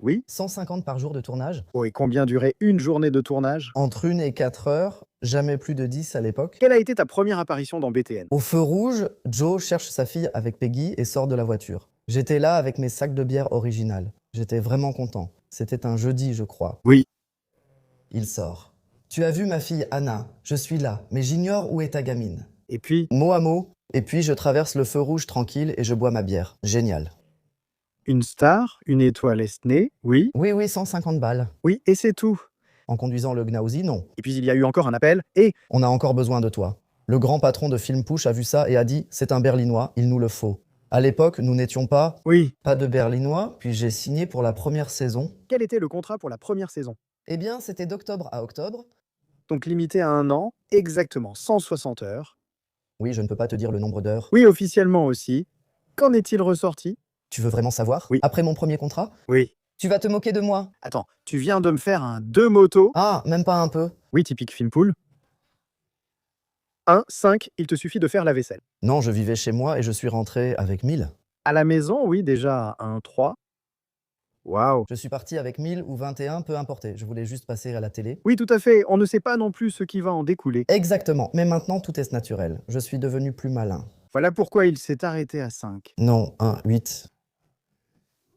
Oui. 150 par jour de tournage, Oh, et combien durait une journée de tournage? entre 1 et 4 heures, jamais plus de 10 à l'époque. Quelle a été ta première apparition dans BTN? Au feu rouge, Joe cherche sa fille avec Peggy et sort de la voiture. J'étais là avec mes sacs de bière originales. J'étais vraiment content. C'était un jeudi, je crois. Oui. Il sort. Tu as vu ma fille Anna? Je suis là, mais j'ignore où est ta gamine. Et puis, Mot à mot, et puis je traverse le feu rouge tranquille et je bois ma bière. Génial. une star, une étoile est-née, oui. Oui, 150 balles. Oui, et c'est tout. En conduisant le Gnauzi, non. Et puis il y a eu encore un appel, et On a encore besoin de toi. Le grand patron de Film Push a vu ça et a dit « C'est un Berlinois, il nous le faut ». À l'époque, nous n'étions pas oui. de Berlinois, puis j'ai signé pour la première saison. Quel était le contrat pour la première saison? Eh bien, c'était d'octobre à octobre. Donc limité à 1 an, exactement 160 heures. Oui, je ne peux pas te dire le nombre d'heures. Oui, officiellement aussi. Qu'en est-il ressorti? Tu veux vraiment savoir? Oui. Après mon premier contrat? Oui. Tu vas te moquer de moi? Attends, tu viens de me faire un 2 motos? Ah, même pas un peu. Oui, typique Filmpool. 1, 5, il te suffit de faire la vaisselle. Non, je vivais chez moi et je suis rentré avec 1000. À la maison, oui, déjà 1, 3. Waouh. Je suis parti avec 1000 ou 21, peu importe. Je voulais juste passer à la télé. Oui, tout à fait. On ne sait pas non plus ce qui va en découler. Exactement. Mais maintenant, tout est naturel. Je suis devenu plus malin. Voilà pourquoi il s'est arrêté à 5. Non, 1, 8.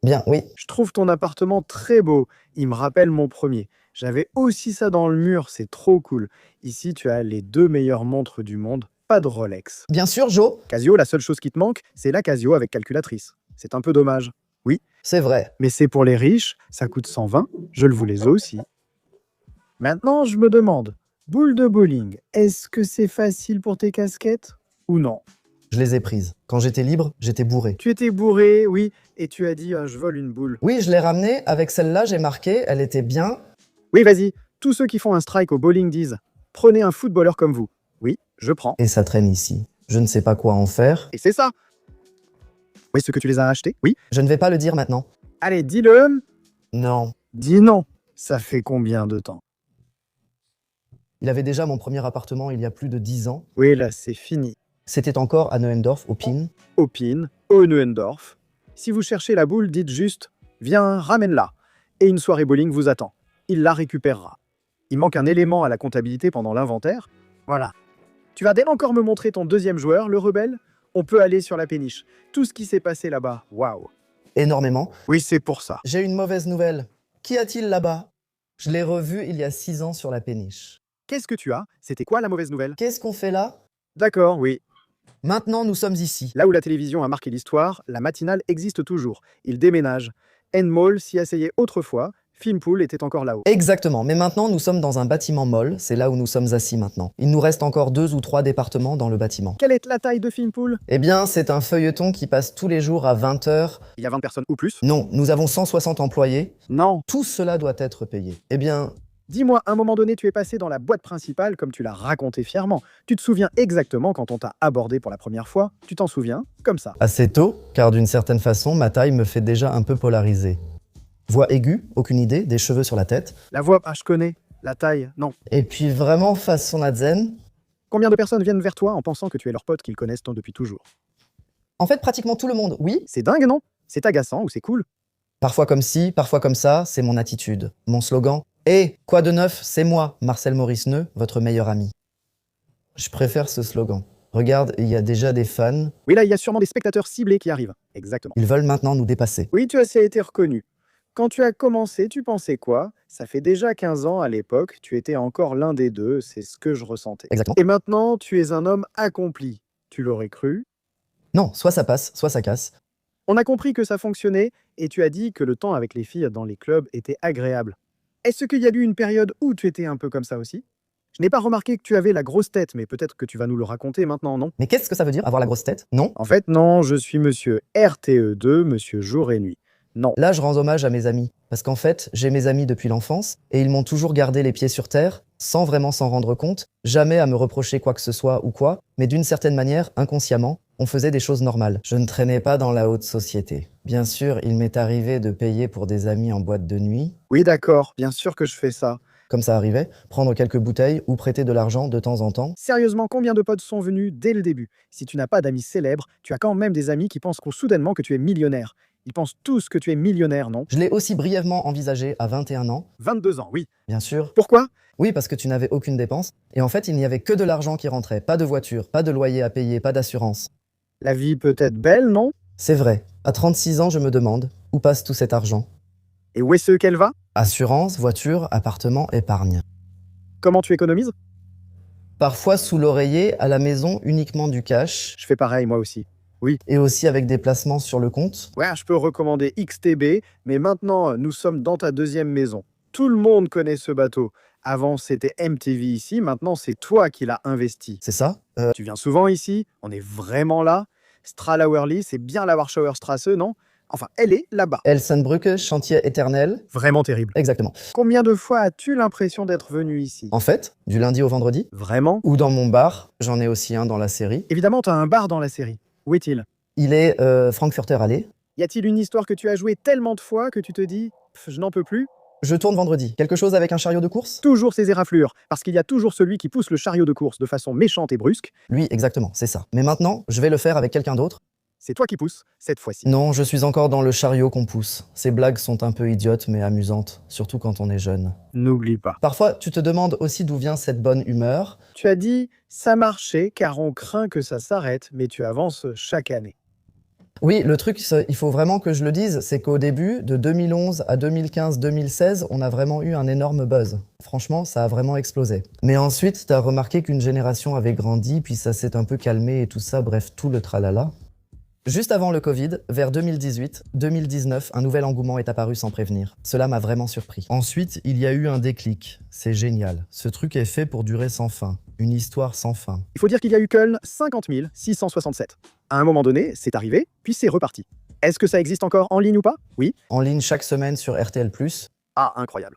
Bien, oui. Je trouve ton appartement très beau. Il me rappelle mon premier. J'avais aussi ça dans le mur, c'est trop cool. Ici, tu as les 2 meilleures montres du monde. Pas de Rolex. Bien sûr, Joe. Casio, la seule chose qui te manque, c'est la Casio avec calculatrice. C'est un peu dommage. Oui, C'est vrai. mais c'est pour les riches, ça coûte 120, je le voulais aussi. Maintenant, je me demande, boule de bowling, est-ce que c'est facile pour tes casquettes ou non? Je les ai prises. Quand j'étais libre, j'étais bourré. Tu étais bourré, oui, et tu as dit je vole une boule. Oui, je l'ai ramenée. Avec celle-là, j'ai marqué. Elle était bien. Oui, vas-y, tous ceux qui font un strike au bowling disent prenez un footballeur comme vous. Oui, je prends. Et ça traîne ici. Je ne sais pas quoi en faire. Et c'est ça. Où est-ce que tu les as achetés? Oui. Je ne vais pas le dire maintenant. Allez, dis-le. Non. Dis non. Ça fait combien de temps? Il avait déjà mon premier appartement il y a plus de 10 ans. Oui, là, c'est fini. C'était encore à Neuendorf, au Pin. Opin, Neuendorf. Si vous cherchez la boule, dites juste « Viens, ramène-la » et une soirée bowling vous attend. Il la récupérera. Il manque un élément à la comptabilité pendant l'inventaire. Voilà. Tu vas dès encore me montrer ton deuxième joueur, le rebelle? On peut aller sur la péniche. Tout ce qui s'est passé là-bas, waouh. Énormément. Oui, c'est pour ça. J'ai une mauvaise nouvelle. Qu'y a-t-il là-bas? Je l'ai revu il y a 6 ans sur la péniche. Qu'est-ce que tu as? C'était quoi la mauvaise nouvelle? Qu'est-ce qu'on fait là? D'accord, oui. Maintenant, nous sommes ici. Là où la télévision a marqué l'histoire, la matinale existe toujours. Il déménage. Endemol s'y asseyait autrefois. Filmpool était encore là-haut. Exactement, mais maintenant nous sommes dans un bâtiment mall, c'est là où nous sommes assis maintenant. Il nous reste encore 2 ou 3 départements dans le bâtiment. Quelle est la taille de Filmpool? Eh bien, c'est un feuilleton qui passe tous les jours à 20 h. Il y a 20 personnes ou plus? Non, nous avons 160 employés. Non. Tout cela doit être payé. Eh bien, Dis-moi, à un moment donné, tu es passé dans la boîte principale comme tu l'as raconté fièrement. Tu te souviens exactement quand on t'a abordé pour la première fois? Tu t'en souviens? Comme ça. assez tôt, car d'une certaine façon, ma taille me fait déjà un peu polariser. Voix aiguë, aucune idée, des cheveux sur la tête. La voix, ah, je connais. La taille, non. Et puis vraiment façon Nadzen. Combien de personnes viennent vers toi en pensant que tu es leur pote qu'ils connaissent depuis toujours? En fait, pratiquement tout le monde, oui. C'est dingue, non? C'est agaçant ou c'est cool? Parfois comme ci, parfois comme ça, c'est mon attitude. Mon slogan. Eh, quoi de neuf, c'est moi, Marcel Maurice Neu, votre meilleur ami. Je préfère ce slogan. Regarde, il y a déjà des fans. Oui, là, il y a sûrement des spectateurs ciblés qui arrivent. Exactement. Ils veulent maintenant nous dépasser. Oui, tu as été reconnu. Quand tu as commencé, tu pensais quoi? Ça fait déjà 15 ans à l'époque, tu étais encore l'un des deux, c'est ce que je ressentais. Exactement. Et maintenant, tu es un homme accompli. Tu l'aurais cru? Non, soit ça passe, soit ça casse. On a compris que ça fonctionnait et tu as dit que le temps avec les filles dans les clubs était agréable. Est-ce qu'il y a eu une période où tu étais un peu comme ça aussi? Je n'ai pas remarqué que tu avais la grosse tête, mais peut-être que tu vas nous le raconter maintenant, non? Mais qu'est-ce que ça veut dire, avoir la grosse tête? Non. En fait, non, je suis monsieur RTE2, monsieur jour et nuit. Non. Là, je rends hommage à mes amis. Parce qu'en fait, j'ai mes amis depuis l'enfance, et ils m'ont toujours gardé les pieds sur terre, sans vraiment s'en rendre compte, jamais à me reprocher quoi que ce soit ou quoi, mais d'une certaine manière, inconsciemment, on faisait des choses normales. Je ne traînais pas dans la haute société. Bien sûr, il m'est arrivé de payer pour des amis en boîte de nuit, Oui, d'accord, bien sûr que je fais ça. comme ça arrivait, prendre quelques bouteilles ou prêter de l'argent de temps en temps. Sérieusement, combien de potes sont venus dès le début? Si tu n'as pas d'amis célèbres, tu as quand même des amis qui pensent soudainement que tu es millionnaire. Ils pensent tous que tu es millionnaire, non? Je l'ai aussi brièvement envisagé à 21 ans, 22 ans, oui. bien sûr. Pourquoi? Oui, parce que tu n'avais aucune dépense, et en fait, il n'y avait que de l'argent qui rentrait, pas de voiture, pas de loyer à payer, pas d'assurance. La vie peut être belle, non? C'est vrai, à 36 ans, je me demande, où passe tout cet argent? Et où est-ce qu'elle va? Assurance, voiture, appartement, épargne. Comment tu économises? Parfois sous l'oreiller, à la maison, uniquement du cash, Je fais pareil, moi aussi. et aussi avec des placements sur le compte. Ouais, je peux recommander XTB, mais maintenant, nous sommes dans ta deuxième maison. Tout le monde connaît ce bateau. Avant, c'était MTV ici, maintenant, c'est toi qui l'as investi. C'est ça? Tu viens souvent ici, on est vraiment là. Stralauerli, c'est bien la Warschauer Straße, non? Enfin, elle est là-bas. Elsenbrücke, chantier éternel. Vraiment terrible. Exactement. Combien de fois as-tu l'impression d'être venu ici? En fait, du lundi au vendredi, Vraiment? ou dans mon bar, j'en ai aussi un dans la série. Évidemment, tu as un bar dans la série. Où est-il? Il est Frankfurter Alley. Y a-t-il une histoire que tu as jouée tellement de fois que tu te dis « Pff, je n'en peux plus » Je tourne vendredi. Quelque chose avec un chariot de course? Toujours ces éraflures, parce qu'il y a toujours celui qui pousse le chariot de course de façon méchante et brusque. Lui, exactement, c'est ça. Mais maintenant, je vais le faire avec quelqu'un d'autre. C'est toi qui pousses, cette fois-ci. Non, je suis encore dans le chariot qu'on pousse. Ces blagues sont un peu idiotes mais amusantes, surtout quand on est jeune. N'oublie pas. Parfois, tu te demandes aussi d'où vient cette bonne humeur. Tu as dit « ça marchait car on craint que ça s'arrête, mais tu avances chaque année ». Oui, le truc, il faut vraiment que je le dise, c'est qu'au début, de 2011 à 2015-2016, on a vraiment eu un énorme buzz. Franchement, ça a vraiment explosé. Mais ensuite, t'as remarqué qu'une génération avait grandi, puis ça s'est un peu calmé et tout ça, bref, tout le tralala. Juste avant le Covid, vers 2018-2019, un nouvel engouement est apparu sans prévenir. Cela m'a vraiment surpris. Ensuite, il y a eu un déclic. C'est génial. Ce truc est fait pour durer sans fin. Une histoire sans fin. Il faut dire qu'il y a eu Köln 50 667. À un moment donné, c'est arrivé, puis c'est reparti. Est-ce que ça existe encore en ligne ou pas? Oui. En ligne chaque semaine sur RTL+. Ah, incroyable.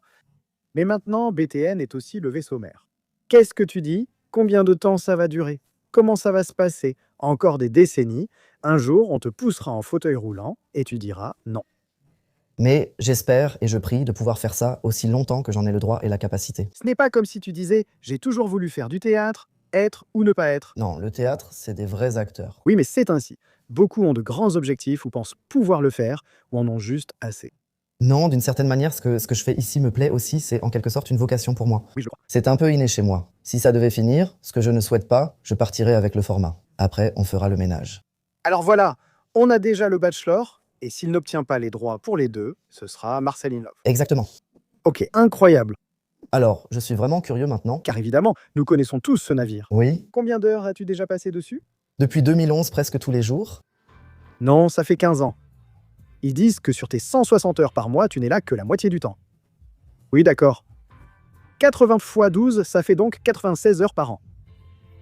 Mais maintenant, BTN est aussi le vaisseau mère. Qu'est-ce que tu dis? Combien de temps ça va durer? comment ça va se passer. Encore des décennies, un jour, on te poussera en fauteuil roulant et tu diras non. Mais j'espère et je prie de pouvoir faire ça aussi longtemps que j'en ai le droit et la capacité. Ce n'est pas comme si tu disais « j'ai toujours voulu faire du théâtre, être ou ne pas être ». Non, le théâtre, c'est des vrais acteurs. Oui, mais c'est ainsi. Beaucoup ont de grands objectifs ou pensent pouvoir le faire ou en ont juste assez. Non, d'une certaine manière, ce que je fais ici me plaît aussi, c'est en quelque sorte une vocation pour moi. Oui, je crois. C'est un peu inné chez moi. Si ça devait finir, ce que je ne souhaite pas, je partirai avec le format. Après, on fera le ménage. Alors voilà, on a déjà le bachelor, et s'il n'obtient pas les droits pour les deux, ce sera Marcel in Love. Exactement. Ok, incroyable, Alors, je suis vraiment curieux maintenant. car évidemment, nous connaissons tous ce navire. Oui. Combien d'heures as-tu déjà passé dessus? Depuis 2011, presque tous les jours. Non, ça fait 15 ans. Ils disent que sur tes 160 heures par mois, tu n'es là que la moitié du temps. Oui, d'accord. 80 fois 12, ça fait donc 96 heures par an.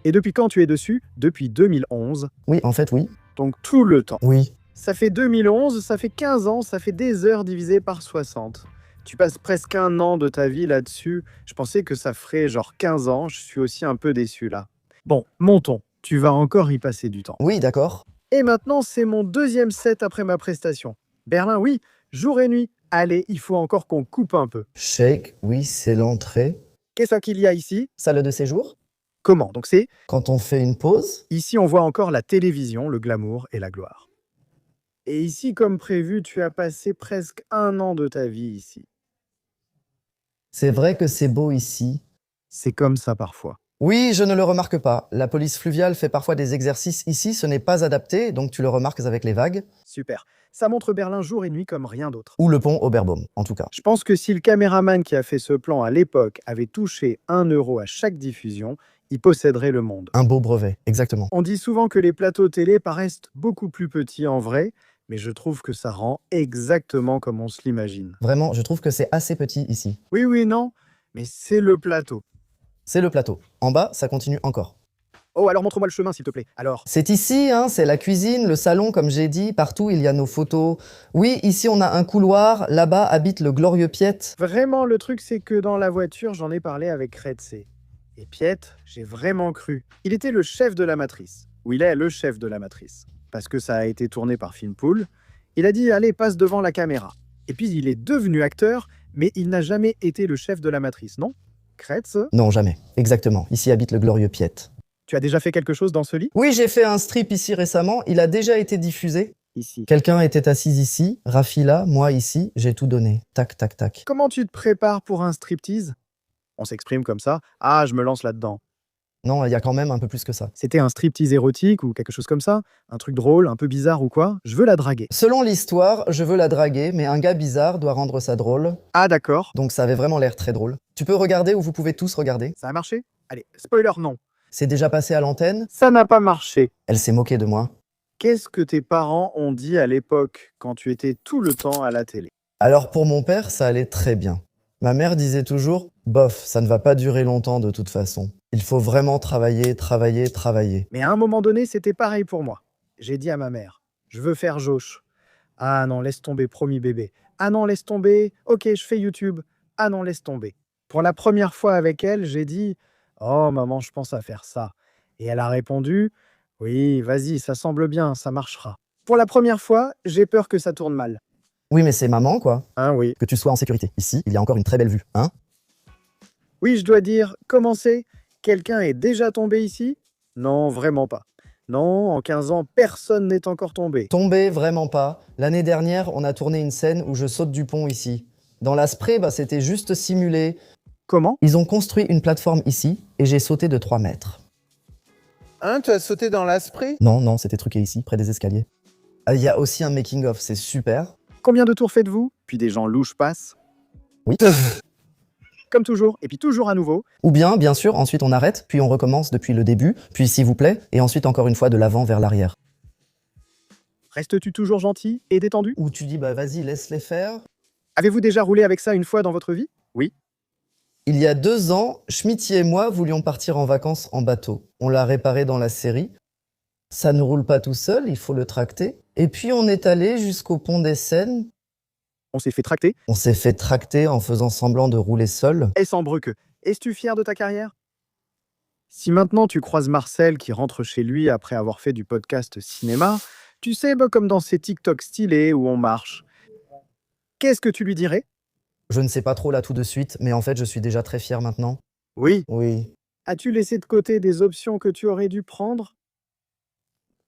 Et depuis quand tu es dessus? Depuis 2011, Oui, en fait, oui. donc tout le temps. Oui. Ça fait 2011, ça fait 15 ans, ça fait des heures divisées par 60. Tu passes presque un an de ta vie là-dessus. Je pensais que ça ferait genre 15 ans, je suis aussi un peu déçu là. Bon, montons, tu vas encore y passer du temps. Oui, d'accord. Et maintenant, c'est mon deuxième set après ma prestation. Berlin, oui, jour et nuit. Allez, il faut encore qu'on coupe un peu. Shake, oui, c'est l'entrée. Qu'est-ce qu'il y a ici? Salle de séjour. Comment? Donc c'est... Quand on fait une pause. Ici, on voit encore la télévision, le glamour et la gloire. Et ici, comme prévu, tu as passé presque un an de ta vie ici. C'est vrai que c'est beau ici. C'est comme ça parfois. Oui, je ne le remarque pas. La police fluviale fait parfois des exercices ici, ce n'est pas adapté, donc tu le remarques avec les vagues. Super. Ça montre Berlin jour et nuit comme rien d'autre. Ou le pont Oberbaum, en tout cas. Je pense que si le caméraman qui a fait ce plan à l'époque avait touché 1 euro à chaque diffusion, il posséderait le monde. Un beau brevet, exactement. On dit souvent que les plateaux télé paraissent beaucoup plus petits en vrai, mais je trouve que ça rend exactement comme on se l'imagine. Vraiment, je trouve que c'est assez petit ici. Oui, non, mais c'est le plateau. C'est le plateau. En bas, ça continue encore. Oh, alors montre-moi le chemin, s'il te plaît. Alors, C'est ici, hein, c'est la cuisine, le salon, comme j'ai dit. Partout, il y a nos photos. Oui, ici, on a un couloir. Là-bas habite le glorieux Piet. vraiment, le truc, c'est que dans la voiture, j'en ai parlé avec Kretze. Et Piet, j'ai vraiment cru. Il était le chef de la Matrice. Ou il est le chef de la Matrice. Parce que ça a été tourné par Filmpool. Il a dit, allez, passe devant la caméra. Et puis, il est devenu acteur, mais il n'a jamais été le chef de la Matrice, non? Kretze, Non, jamais. Exactement. Ici habite le glorieux Piet. tu as déjà fait quelque chose dans ce lit? Oui, j'ai fait un strip ici récemment. Il a déjà été diffusé. Ici. Quelqu'un était assis ici, Rafi là, moi ici, j'ai tout donné. Tac, tac, tac. Comment tu te prépares pour un striptease? On s'exprime comme ça. Ah, je me lance là-dedans. Non, il y a quand même un peu plus que ça. C'était un striptease érotique ou quelque chose comme ça? Un truc drôle, un peu bizarre ou quoi? Je veux la draguer. Selon l'histoire, je veux la draguer, mais un gars bizarre doit rendre ça drôle. Ah, d'accord. Donc ça avait vraiment l'air très drôle. Tu peux regarder ou vous pouvez tous regarder. Ça a marché? Allez, spoiler non. C'est déjà passé à l'antenne. Ça n'a pas marché. Elle s'est moquée de moi. Qu'est-ce que tes parents ont dit à l'époque, quand tu étais tout le temps à la télé? Alors pour mon père, ça allait très bien. Ma mère disait toujours, bof, ça ne va pas durer longtemps de toute façon. Il faut vraiment travailler, travailler, travailler. Mais à un moment donné, c'était pareil pour moi. J'ai dit à ma mère, je veux faire Josh. Ah non, laisse tomber, promis bébé. Ah non, laisse tomber, ok, je fais YouTube. Ah non, laisse tomber. Pour la première fois avec elle, j'ai dit, oh maman, je pense à faire ça. Et elle a répondu, oui, vas-y, ça semble bien, ça marchera. Pour la première fois, j'ai peur que ça tourne mal. Oui, mais c'est maman, quoi. Hein, oui. Que tu sois en sécurité. Ici, il y a encore une très belle vue, hein? Oui, je dois dire, comment c'est? Quelqu'un est déjà tombé ici? Non, vraiment pas. Non, en 15 ans, personne n'est encore tombé. Tombé, vraiment pas. L'année dernière, on a tourné une scène où je saute du pont ici. Dans la spray, c'était juste simulé. Comment? Ils ont construit une plateforme ici et j'ai sauté de 3 mètres. Hein, tu as sauté dans l'Asprey? Non, c'était truqué ici, près des escaliers. Ah, il y a aussi un making-of, c'est super. Combien de tours faites-vous? Puis des gens louches passent. Oui. Comme toujours, et puis toujours à nouveau. Ou bien sûr, ensuite on arrête, puis on recommence depuis le début, puis s'il vous plaît, et ensuite encore une fois de l'avant vers l'arrière. Restes-tu toujours gentil et détendu? Ou tu dis, vas-y, laisse-les faire. Avez-vous déjà roulé avec ça une fois dans votre vie? Oui. Il y a 2 ans, Schmitty et moi voulions partir en vacances en bateau. On l'a réparé dans la série. Ça ne roule pas tout seul, il faut le tracter. Et puis on est allé jusqu'au pont des Seines. On s'est fait tracter. On s'est fait tracter en faisant semblant de rouler seul. Et sans breuque. Es-tu fier de ta carrière? Si maintenant tu croises Marcel qui rentre chez lui après avoir fait du podcast cinéma, tu sais, comme dans ces TikTok stylés où on marche, qu'est-ce que tu lui dirais? Je ne sais pas trop là tout de suite, mais en fait, je suis déjà très fier maintenant. Oui. Oui. As-tu laissé de côté des options que tu aurais dû prendre?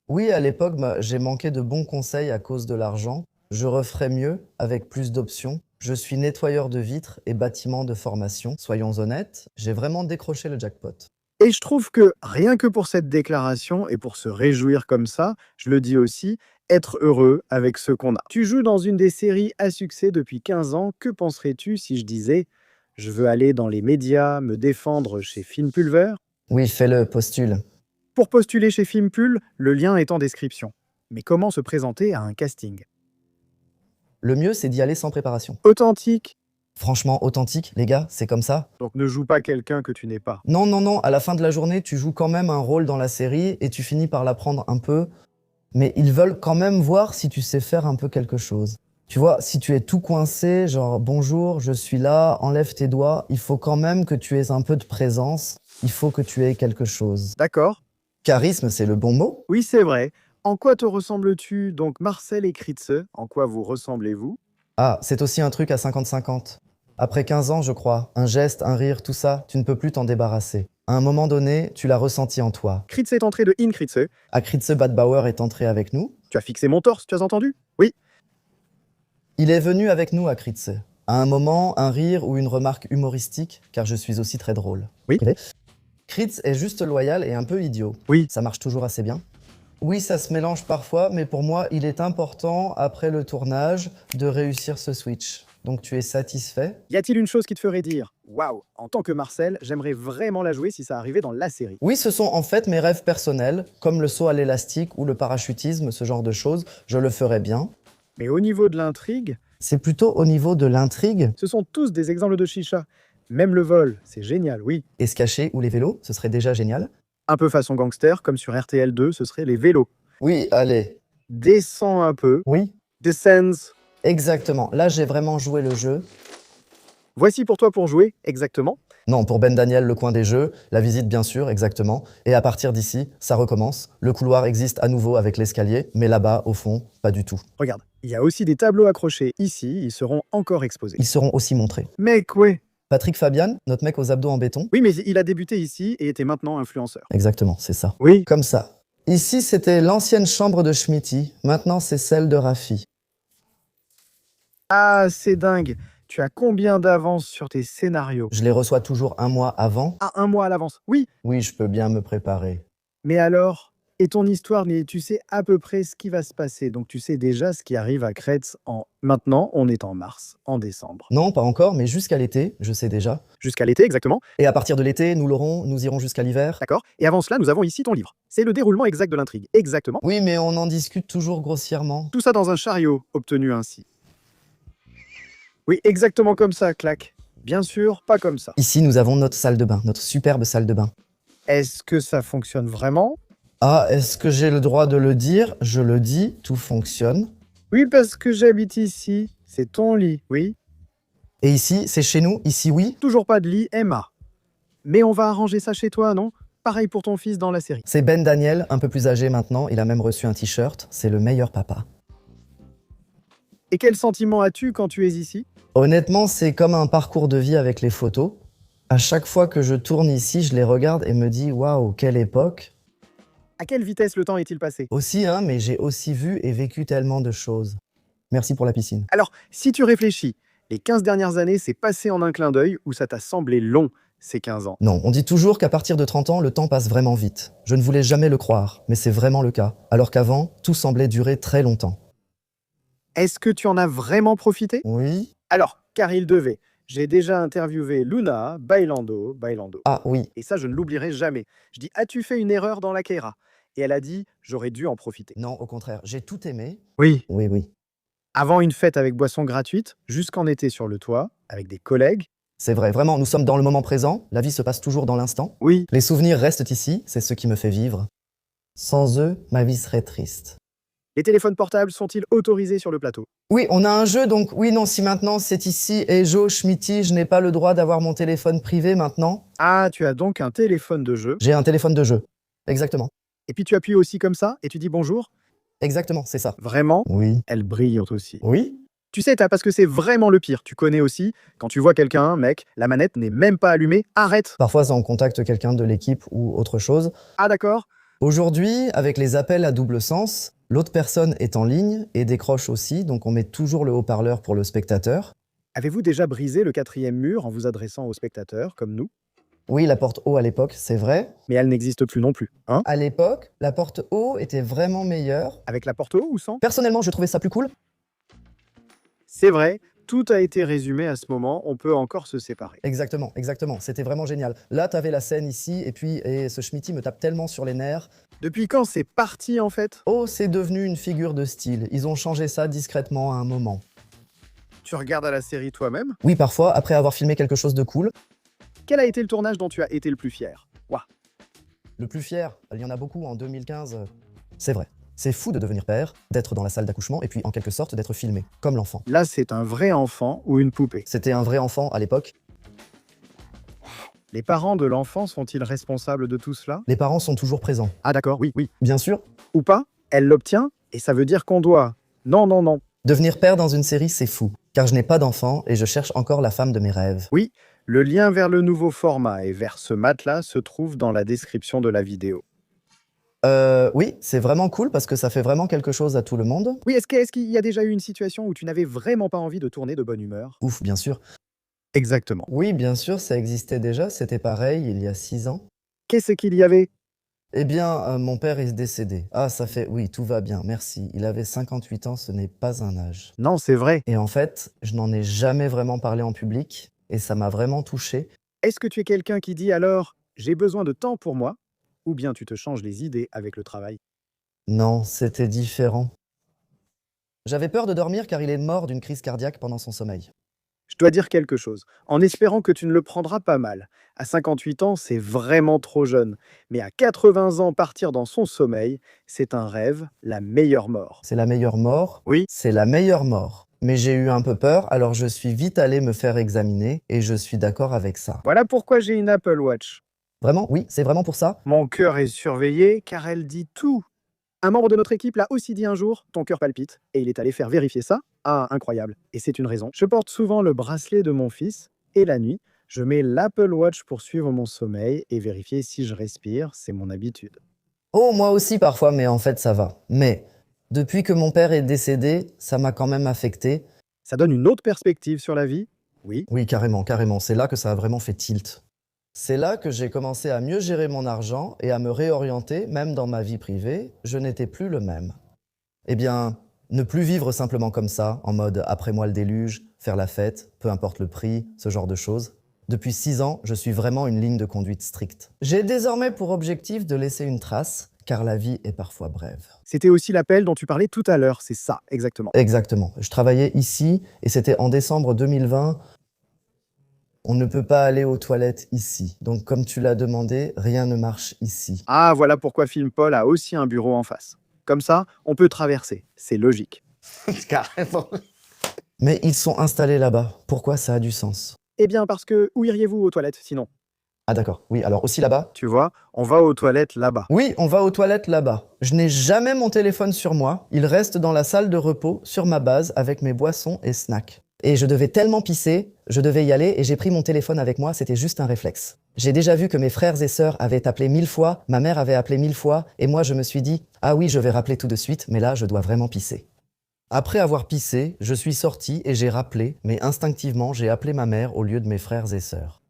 Oui, à l'époque, j'ai manqué de bons conseils à cause de l'argent. Je referais mieux avec plus d'options. Je suis nettoyeur de vitres et bâtiments de formation. Soyons honnêtes, j'ai vraiment décroché le jackpot. Et je trouve que rien que pour cette déclaration et pour se réjouir comme ça, je le dis aussi, être heureux avec ce qu'on a. Tu joues dans une des séries à succès depuis 15 ans. Que penserais-tu si je disais je veux aller dans les médias, me défendre chez Filmpulver? Oui, fais-le, postule. Pour postuler chez Filmpul, le lien est en description. Mais comment se présenter à un casting? Le mieux, c'est d'y aller sans préparation. Authentique. Franchement, authentique, les gars, c'est comme ça. Donc ne joue pas quelqu'un que tu n'es pas. Non, non, non, à la fin de la journée, tu joues quand même un rôle dans la série et tu finis par l'apprendre un peu. Mais ils veulent quand même voir si tu sais faire un peu quelque chose. Tu vois, si tu es tout coincé, genre bonjour, je suis là, enlève tes doigts, il faut quand même que tu aies un peu de présence, il faut que tu aies quelque chose. D'accord? Charisme, c'est le bon mot? Oui, c'est vrai. En quoi te ressembles-tu? Donc Marcel et Kritze, en quoi vous ressemblez-vous? Ah, c'est aussi un truc à 50-50. Après 15 ans, je crois, un geste, un rire, tout ça, tu ne peux plus t'en débarrasser. À un moment donné, tu l'as ressenti en toi. Kritze est entré de In Kritze. Akritze Badbauer est entré avec nous. Tu as fixé mon torse, tu as entendu? Oui. Il est venu avec nous, Akritze. À un moment, un rire ou une remarque humoristique, car je suis aussi très drôle. Oui. Kritz est juste loyal et un peu idiot. Oui. Ça marche toujours assez bien. Oui, ça se mélange parfois, mais pour moi, il est important, après le tournage, de réussir ce switch. Donc tu es satisfait? Y a-t-il une chose qui te ferait dire waouh, en tant que Marcel, j'aimerais vraiment la jouer si ça arrivait dans la série? Oui, ce sont en fait mes rêves personnels, comme le saut à l'élastique ou le parachutisme, ce genre de choses. Je le ferais bien. Mais au niveau de l'intrigue, C'est plutôt au niveau de l'intrigue. ce sont tous des exemples de chicha. Même le vol, c'est génial, oui. Et se cacher ou les vélos, ce serait déjà génial. Un peu façon gangster, comme sur RTL2, ce serait les vélos. Oui, allez. Descends un peu. Oui, Descends. exactement. Là, j'ai vraiment joué le jeu. Voici pour toi pour jouer, exactement. Non, pour Ben Daniel, le coin des jeux, la visite bien sûr, exactement. Et à partir d'ici, ça recommence. Le couloir existe à nouveau avec l'escalier, mais là-bas, au fond, pas du tout. Regarde, il y a aussi des tableaux accrochés ici, ils seront encore exposés. Ils seront aussi montrés. Mec, ouais. Patrick Fabian, notre mec aux abdos en béton. Oui, mais il a débuté ici et était maintenant influenceur. Exactement, c'est ça. Oui. Comme ça. Ici, c'était l'ancienne chambre de Schmitty. Maintenant, c'est celle de Raffi. Ah, c'est dingue. Tu as combien d'avance sur tes scénarios? Je les reçois toujours un mois avant. Ah, un mois à l'avance. Oui, Oui, je peux bien me préparer. mais alors, et ton histoire, tu sais à peu près ce qui va se passer. Donc tu sais déjà ce qui arrive à Kretz en... Maintenant, on est en mars, en décembre. Non, pas encore, mais jusqu'à l'été, je sais déjà. Jusqu'à l'été, exactement. Et à partir de l'été, nous l'aurons, nous irons jusqu'à l'hiver. D'accord? Et avant cela, nous avons ici ton livre. C'est le déroulement exact de l'intrigue. Exactement. Oui, mais on en discute toujours grossièrement. Tout ça dans un chariot, obtenu ainsi. Oui, exactement comme ça, clac. Bien sûr, pas comme ça. Ici, nous avons notre salle de bain, notre superbe salle de bain. Est-ce que ça fonctionne vraiment? Ah, est-ce que j'ai le droit de le dire? Je le dis, tout fonctionne. Oui, parce que j'habite ici. C'est ton lit, oui. Et ici, c'est chez nous, ici oui. Toujours pas de lit, Emma. Mais on va arranger ça chez toi, non? Pareil pour ton fils dans la série. C'est Ben Daniel, un peu plus âgé maintenant, il a même reçu un t-shirt, c'est le meilleur papa. Et quel sentiment as-tu quand tu es ici? Honnêtement, c'est comme un parcours de vie avec les photos. À chaque fois que je tourne ici, je les regarde et me dis « Waouh, quelle époque !» À quelle vitesse le temps est-il passé? Aussi, hein, mais j'ai aussi vu et vécu tellement de choses. Merci pour la piscine. Alors, si tu réfléchis, les 15 dernières années, c'est passé en un clin d'œil ou ça t'a semblé long, ces 15 ans? Non, on dit toujours qu'à partir de 30 ans, le temps passe vraiment vite. Je ne voulais jamais le croire, mais c'est vraiment le cas. Alors qu'avant, tout semblait durer très longtemps. Est-ce que tu en as vraiment profité? Oui. Alors, car il devait. J'ai déjà interviewé Luna, Bailando. Ah oui. Et ça, je ne l'oublierai jamais. Je dis, as-tu fait une erreur dans la Keira? Et elle a dit, j'aurais dû en profiter. Non, au contraire, j'ai tout aimé. Oui. Oui, oui. Avant une fête avec boisson gratuite, jusqu'en été sur le toit, avec des collègues. C'est vrai, vraiment, nous sommes dans le moment présent. La vie se passe toujours dans l'instant. Oui. Les souvenirs restent ici, c'est ce qui me fait vivre. Sans eux, ma vie serait triste. Les téléphones portables sont-ils autorisés sur le plateau? Oui, on a un jeu, donc oui, non, si maintenant c'est ici et Joe Schmitty, je n'ai pas le droit d'avoir mon téléphone privé maintenant. Ah, tu as donc un téléphone de jeu. J'ai un téléphone de jeu. Exactement. Et puis tu appuies aussi comme ça et tu dis bonjour. Exactement, c'est ça. Vraiment, Oui. elle brille aussi. Oui. Tu sais, parce que c'est vraiment le pire. Tu connais aussi, quand tu vois quelqu'un, mec, la manette n'est même pas allumée, arrête. Parfois, ça, on contacte quelqu'un de l'équipe ou autre chose. Ah d'accord. Aujourd'hui, avec les appels à double sens, l'autre personne est en ligne et décroche aussi, donc on met toujours le haut-parleur pour le spectateur. Avez-vous déjà brisé le 4e mur en vous adressant aux spectateurs, comme nous? Oui, la porte haut à l'époque, c'est vrai. Mais elle n'existe plus non plus, hein? À l'époque, la porte haut était vraiment meilleure. Avec la porte haut ou sans? Personnellement, je trouvais ça plus cool. C'est vrai, tout a été résumé à ce moment, on peut encore se séparer. Exactement, exactement. C'était vraiment génial. Là, t'avais la scène ici, et ce Schmitty me tape tellement sur les nerfs. Depuis quand c'est parti en fait? Oh, c'est devenu une figure de style. Ils ont changé ça discrètement à un moment. Tu regardes à la série toi-même? Oui, parfois, après avoir filmé quelque chose de cool. Quel a été le tournage dont tu as été le plus fier? Ouah. Le plus fier, il y en a beaucoup en 2015. C'est vrai. C'est fou de devenir père, d'être dans la salle d'accouchement et puis en quelque sorte d'être filmé, comme l'enfant. Là, c'est un vrai enfant ou une poupée? C'était un vrai enfant à l'époque. Les parents de l'enfant sont-ils responsables de tout cela? Les parents sont toujours présents. Ah d'accord, oui, oui. Bien sûr, Ou pas? Elle l'obtient, et ça veut dire qu'on doit... Non, non, non. devenir père dans une série, c'est fou. Car je n'ai pas d'enfant et je cherche encore la femme de mes rêves. Oui, le lien vers le nouveau format et vers ce matelas se trouve dans la description de la vidéo. Oui, c'est vraiment cool parce que ça fait vraiment quelque chose à tout le monde. Oui, est-ce qu'il y a déjà eu une situation où tu n'avais vraiment pas envie de tourner de bonne humeur? Ouf, bien sûr. Exactement. Oui, bien sûr, ça existait déjà, c'était pareil il y a 6 ans. Qu'est-ce qu'il y avait? Eh bien, mon père est décédé. Ah, ça fait... Oui, tout va bien, merci. Il avait 58 ans, ce n'est pas un âge. Non, c'est vrai. Et en fait, je n'en ai jamais vraiment parlé en public et ça m'a vraiment touché. Est-ce que tu es quelqu'un qui dit alors « j'ai besoin de temps pour moi » ou bien tu te changes les idées avec le travail? Non, c'était différent. J'avais peur de dormir car il est mort d'une crise cardiaque pendant son sommeil. Je dois dire quelque chose, en espérant que tu ne le prendras pas mal. À 58 ans, c'est vraiment trop jeune. Mais à 80 ans, partir dans son sommeil, c'est un rêve, la meilleure mort. C'est la meilleure mort. Oui. C'est la meilleure mort. Mais j'ai eu un peu peur, alors je suis vite allé me faire examiner et je suis d'accord avec ça. Voilà pourquoi j'ai une Apple Watch. Vraiment, oui, c'est vraiment pour ça. Mon cœur est surveillé car elle dit tout. Un membre de notre équipe l'a aussi dit un jour, ton cœur palpite, et il est allé faire vérifier ça. Ah, incroyable. Et c'est une raison. Je porte souvent le bracelet de mon fils, et la nuit, je mets l'Apple Watch pour suivre mon sommeil et vérifier si je respire, c'est mon habitude. Oh, moi aussi parfois, mais en fait ça va. Mais depuis que mon père est décédé, ça m'a quand même affecté. Ça donne une autre perspective sur la vie? Oui. Oui, carrément, carrément. C'est là que ça a vraiment fait tilt. C'est là que j'ai commencé à mieux gérer mon argent et à me réorienter, même dans ma vie privée. Je n'étais plus le même. Eh bien, ne plus vivre simplement comme ça, en mode après moi le déluge, faire la fête, peu importe le prix, ce genre de choses. Depuis 6 ans, je suis vraiment une ligne de conduite stricte. J'ai désormais pour objectif de laisser une trace, car la vie est parfois brève. C'était aussi l'appel dont tu parlais tout à l'heure, c'est ça, exactement. Exactement. Je travaillais ici et c'était en décembre 2020. On ne peut pas aller aux toilettes ici. Donc comme tu l'as demandé, rien ne marche ici. Ah, voilà pourquoi Filmpol a aussi un bureau en face. Comme ça, on peut traverser, c'est logique. Carrément. Mais ils sont installés là-bas. Pourquoi ça a du sens? Eh bien parce que, où iriez-vous aux toilettes sinon? Ah d'accord, oui, alors aussi là-bas? Tu vois, on va aux toilettes là-bas. Oui, on va aux toilettes là-bas. Je n'ai jamais mon téléphone sur moi. Il reste dans la salle de repos, sur ma base, avec mes boissons et snacks. Et je devais tellement pisser, je devais y aller et j'ai pris mon téléphone avec moi, c'était juste un réflexe. J'ai déjà vu que mes frères et sœurs avaient appelé 1000 fois, ma mère avait appelé 1000 fois, et moi je me suis dit « Ah oui, je vais rappeler tout de suite, mais là je dois vraiment pisser ». Après avoir pissé, je suis sorti et j'ai rappelé, mais instinctivement j'ai appelé ma mère au lieu de mes frères et sœurs.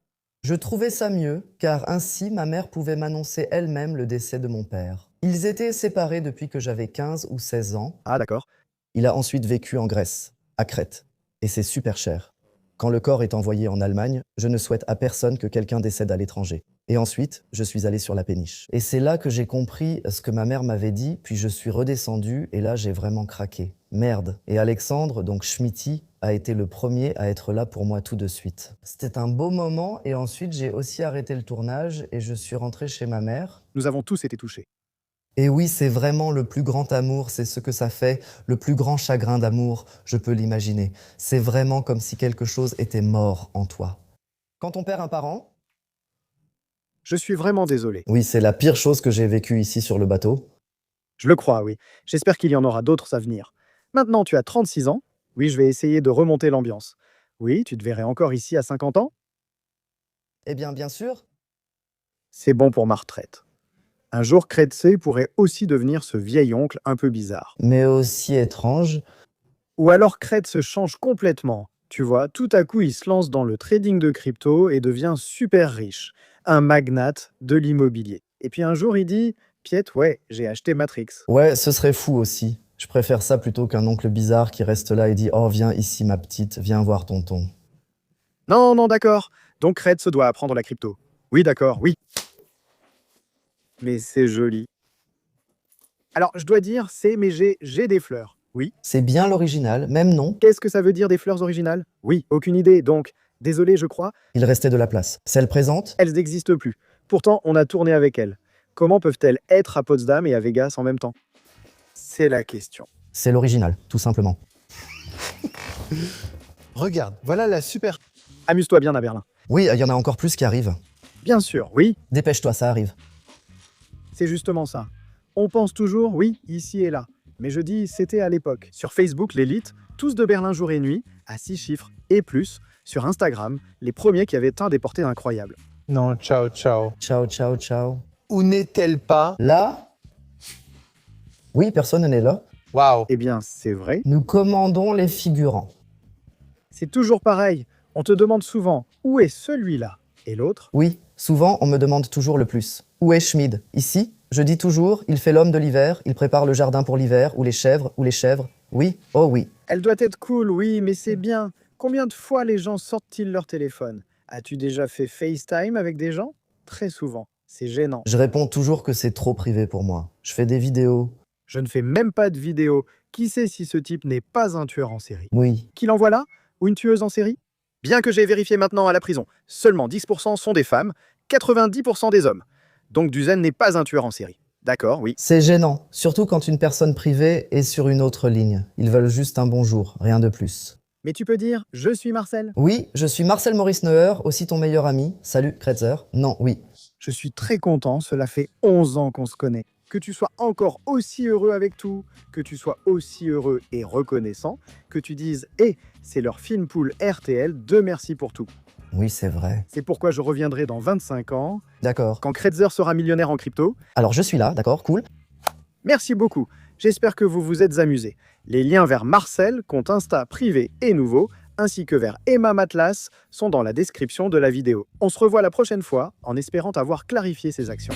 Je trouvais ça mieux, car ainsi ma mère pouvait m'annoncer elle-même le décès de mon père. Ils étaient séparés depuis que j'avais 15 ou 16 ans. Ah d'accord. Il a ensuite vécu en Grèce, à Crète. Et c'est super cher. Quand le corps est envoyé en Allemagne, je ne souhaite à personne que quelqu'un décède à l'étranger. Et ensuite, je suis allé sur la péniche. Et c'est là que j'ai compris ce que ma mère m'avait dit, puis je suis redescendu et là j'ai vraiment craqué. Merde. Et Alexandre, donc Schmitty, a été le premier à être là pour moi tout de suite. C'était un beau moment et ensuite j'ai aussi arrêté le tournage et je suis rentré chez ma mère. Nous avons tous été touchés. Et oui, c'est vraiment le plus grand amour, c'est ce que ça fait, le plus grand chagrin d'amour, je peux l'imaginer. C'est vraiment comme si quelque chose était mort en toi. Quand on perd un parent, Je suis vraiment désolé. oui, c'est la pire chose que j'ai vécue ici sur le bateau. Je le crois, oui. J'espère qu'il y en aura d'autres à venir. Maintenant, tu as 36 ans. Oui, je vais essayer de remonter l'ambiance. Oui, tu te verrais encore ici à 50 ans? Eh bien sûr. C'est bon pour ma retraite. Un jour, Kretze pourrait aussi devenir ce vieil oncle un peu bizarre. Mais aussi étrange. Ou alors Kretze change complètement. Tu vois, tout à coup, il se lance dans le trading de crypto et devient super riche. Un magnate de l'immobilier. Et puis un jour, il dit, Piet, ouais, j'ai acheté Matrix. Ouais, ce serait fou aussi. Je préfère ça plutôt qu'un oncle bizarre qui reste là et dit « Oh, viens ici ma petite, viens voir tonton ». Non, non, d'accord. Donc Kretze doit apprendre la crypto. Oui, d'accord, oui. Mais c'est joli. Alors, je dois dire, mais j'ai des fleurs. Oui. C'est bien l'original, même nom, Qu'est-ce que ça veut dire des fleurs originales? Oui, aucune idée. Donc, désolé, je crois, il restait de la place. Celle présente, elles n'existent plus. Pourtant, on a tourné avec elles. Comment peuvent-elles être à Potsdam et à Vegas en même temps? C'est la question. c'est l'original, tout simplement. Regarde, voilà la super... Amuse-toi bien à Berlin. Oui, il y en a encore plus qui arrivent. Bien sûr, oui, Dépêche-toi, ça arrive. c'est justement ça. On pense toujours, oui, ici et là. Mais je dis, c'était à l'époque. Sur Facebook, l'élite, tous de Berlin jour et nuit, à 6 chiffres et plus. Sur Instagram, les premiers qui avaient atteint des portées incroyables. Non, ciao, ciao. Ciao, ciao, ciao. Où n'est-elle pas? Là? Oui, personne n'est là. Waouh. Eh bien, c'est vrai. Nous commandons les figurants. C'est toujours pareil. On te demande souvent, où est celui-là? Et l'autre? Oui, souvent on me demande toujours le plus. Où est Schmid? Ici, je dis toujours, il fait l'homme de l'hiver, il prépare le jardin pour l'hiver, ou les chèvres, ou les chèvres. Oui, oh oui. Elle doit être cool, oui, mais c'est bien. Combien de fois les gens sortent-ils leur téléphone? As-tu déjà fait FaceTime avec des gens? Très souvent. C'est gênant. Je réponds toujours que c'est trop privé pour moi. Je fais des vidéos. Je ne fais même pas de vidéo. Qui sait si ce type n'est pas un tueur en série? Oui. Qu'il en voilà? Ou une tueuse en série? Bien que j'ai vérifié maintenant à la prison, seulement 10% sont des femmes, 90% des hommes. Donc Duzen n'est pas un tueur en série. D'accord, oui. C'est gênant, surtout quand une personne privée est sur une autre ligne. Ils veulent juste un bonjour, rien de plus. Mais tu peux dire, je suis Marcel. Oui, je suis Marcel Maurice Neuer, aussi ton meilleur ami. Salut, Kretzer. Non, oui. Je suis très content, cela fait 11 ans qu'on se connaît. Que tu sois encore aussi heureux avec tout, que tu sois aussi heureux et reconnaissant, que tu dises « Eh, c'est leur film pool RTL, Dieu merci pour tout ». Oui, c'est vrai. C'est pourquoi je reviendrai dans 25 ans, D'accord. quand Kretzer sera millionnaire en crypto. Alors je suis là, d'accord, cool. Merci beaucoup, j'espère que vous vous êtes amusés. Les liens vers Marcel, compte Insta privé et nouveau, ainsi que vers Emma Matlas, sont dans la description de la vidéo. On se revoit la prochaine fois, en espérant avoir clarifié ces actions.